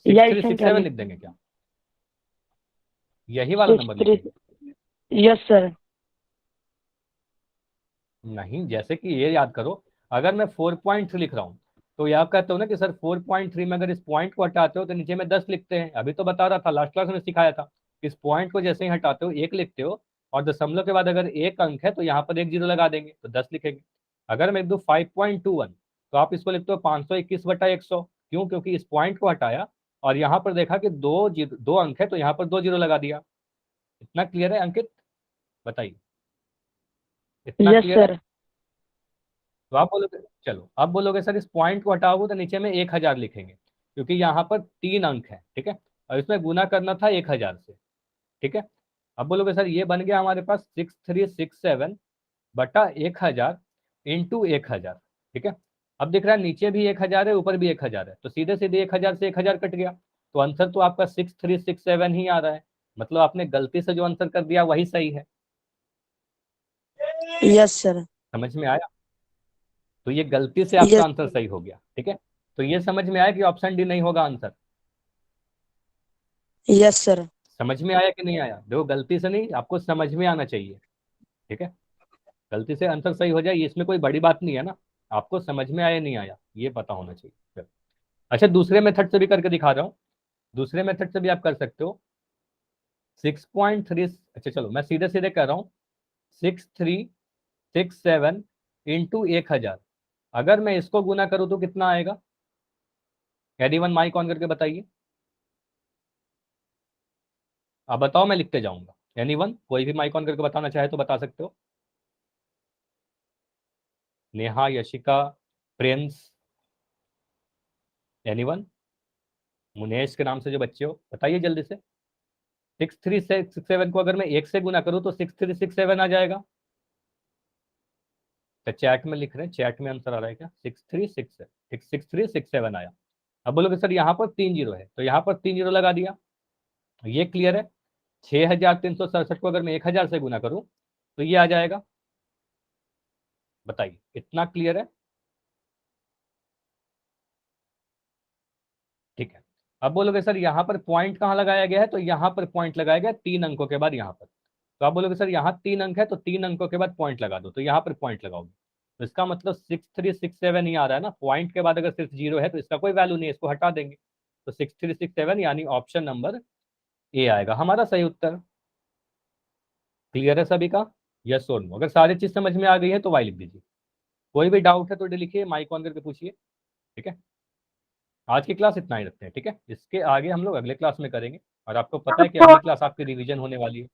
6, यही 3, 6, संख्या 7 लिख। लिख देंगे क्या? यही वाला सिक्स नंबर थ्री। लिखेंगे? Yes sir. नहीं, जैसे कि ये याद करो, अगर मैं 4.3 लिख रहा हूँ तो यह कहते हो ना कि सर 4.3 में अगर इस पॉइंट को हटाते हो तो नीचे में 10 लिखते हैं, अभी तो बता रहा था, लास्ट क्लास में सिखाया था। इस पॉइंट को जैसे ही हटाते हो 1 लिखते हो, और दशमलव के बाद अगर एक अंक है तो यहाँ पर एक जीरो लगा देंगे तो 10 लिखेंगे। अगर मैं लिख दूँ 5.21 तो आप इसको लिखते हो 521/100। क्यों? क्योंकि इस पॉइंट को हटाया और यहाँ पर देखा कि दो अंक है तो यहाँ पर 2 जीरो लगा दिया। इतना क्लियर है अंकित? बताइए, इतना यस क्लियर है? सर। तो आप बोलोगे, चलो अब बोलोगे सर इस पॉइंट को हटाओगे तो नीचे में 1000 लिखेंगे, क्योंकि यहाँ पर 3 अंक है, ठीक है, और इसमें गुना करना था 1000 से, ठीक है। अब बोलोगे सर ये बन गया हमारे पास 6367/1000 इंटू 1000, ठीक है। अब दिख रहा है नीचे भी 1000 है, ऊपर भी 1000 है, तो सीधे सीधे 1000 से 1000 कट गया, तो आंसर तो आपका 6367 ही आ रहा है। मतलब आपने गलती से जो आंसर कर दिया वही सही है। Yes sir. समझ में आया? तो ये गलती से आपका यस। आंसर सही हो गया, ठीक है। तो ये समझ में आया कि ऑप्शन डी नहीं होगा आंसर? Yes sir. समझ में आया कि नहीं आया? देखो गलती से नहीं, आपको समझ में आना चाहिए, ठीक है। गलती से आंसर सही हो जाए ये इसमें कोई बड़ी बात नहीं है ना, आपको समझ में आया नहीं आया ये पता होना चाहिए। चलो। अच्छा, दूसरे मेथड से भी करके दिखा रहा हूँ, दूसरे मेथड से भी आप कर सकते हो। 6.3, अच्छा चलो मैं सीधे सीधे कर रहा हूँ, 6367 इंटू 1000। अगर मैं इसको गुना करूँ तो कितना आएगा? एडी वन माइक ऑन करके बताइए। अब बताओ, मैं लिखते जाऊंगा। एनीवन, कोई भी माइक ऑन करके बताना चाहे तो बता सकते हो। नेहा, यशिका, प्रिंस, एनीवन, मुनेश के नाम से जो बच्चे हो बताइए जल्दी से। 6367 को अगर मैं 1 से गुना करूं तो 6367 आ जाएगा। तो चैट में लिख रहे हैं, चैट में आंसर आ रहा है क्या? 6367 आया। अब बोलोगे सर यहाँ पर 3 जीरो है, तो यहाँ पर 3 जीरो लगा दिया, ये क्लियर है। 6367 को अगर मैं 1000 से गुना करूं तो ये आ जाएगा। बताइए, इतना क्लियर है? ठीक है। अब बोलोगे सर यहाँ पर पॉइंट कहाँ लगाया गया है, तो यहाँ पर पॉइंट लगाया गया 3 अंकों के बाद यहाँ पर। तो आप बोलोगे सर यहाँ 3 अंक है तो 3 अंकों के बाद पॉइंट लगा दो, तो यहाँ पर पॉइंट लगाओगे, तो इसका मतलब 6367 ही आ रहा है ना। पॉइंट के बाद अगर सिर्फ 0 है तो इसका कोई वैल्यू नहीं है, इसको हटा देंगे, तो 6367 यानी ऑप्शन नंबर ए आएगा हमारा सही उत्तर। क्लियर है सभी का? यस और नो? अगर सारी चीज समझ में आ गई है तो वाई लिख दीजिए। कोई भी डाउट है तो लिखिए, माइक ऑन करके पूछिए। ठीक है, आज की क्लास इतना ही रखते हैं। ठीक है, इसके आगे हम लोग अगले क्लास में करेंगे, और आपको पता है कि अगली क्लास आपकी रिवीजन होने वाली है।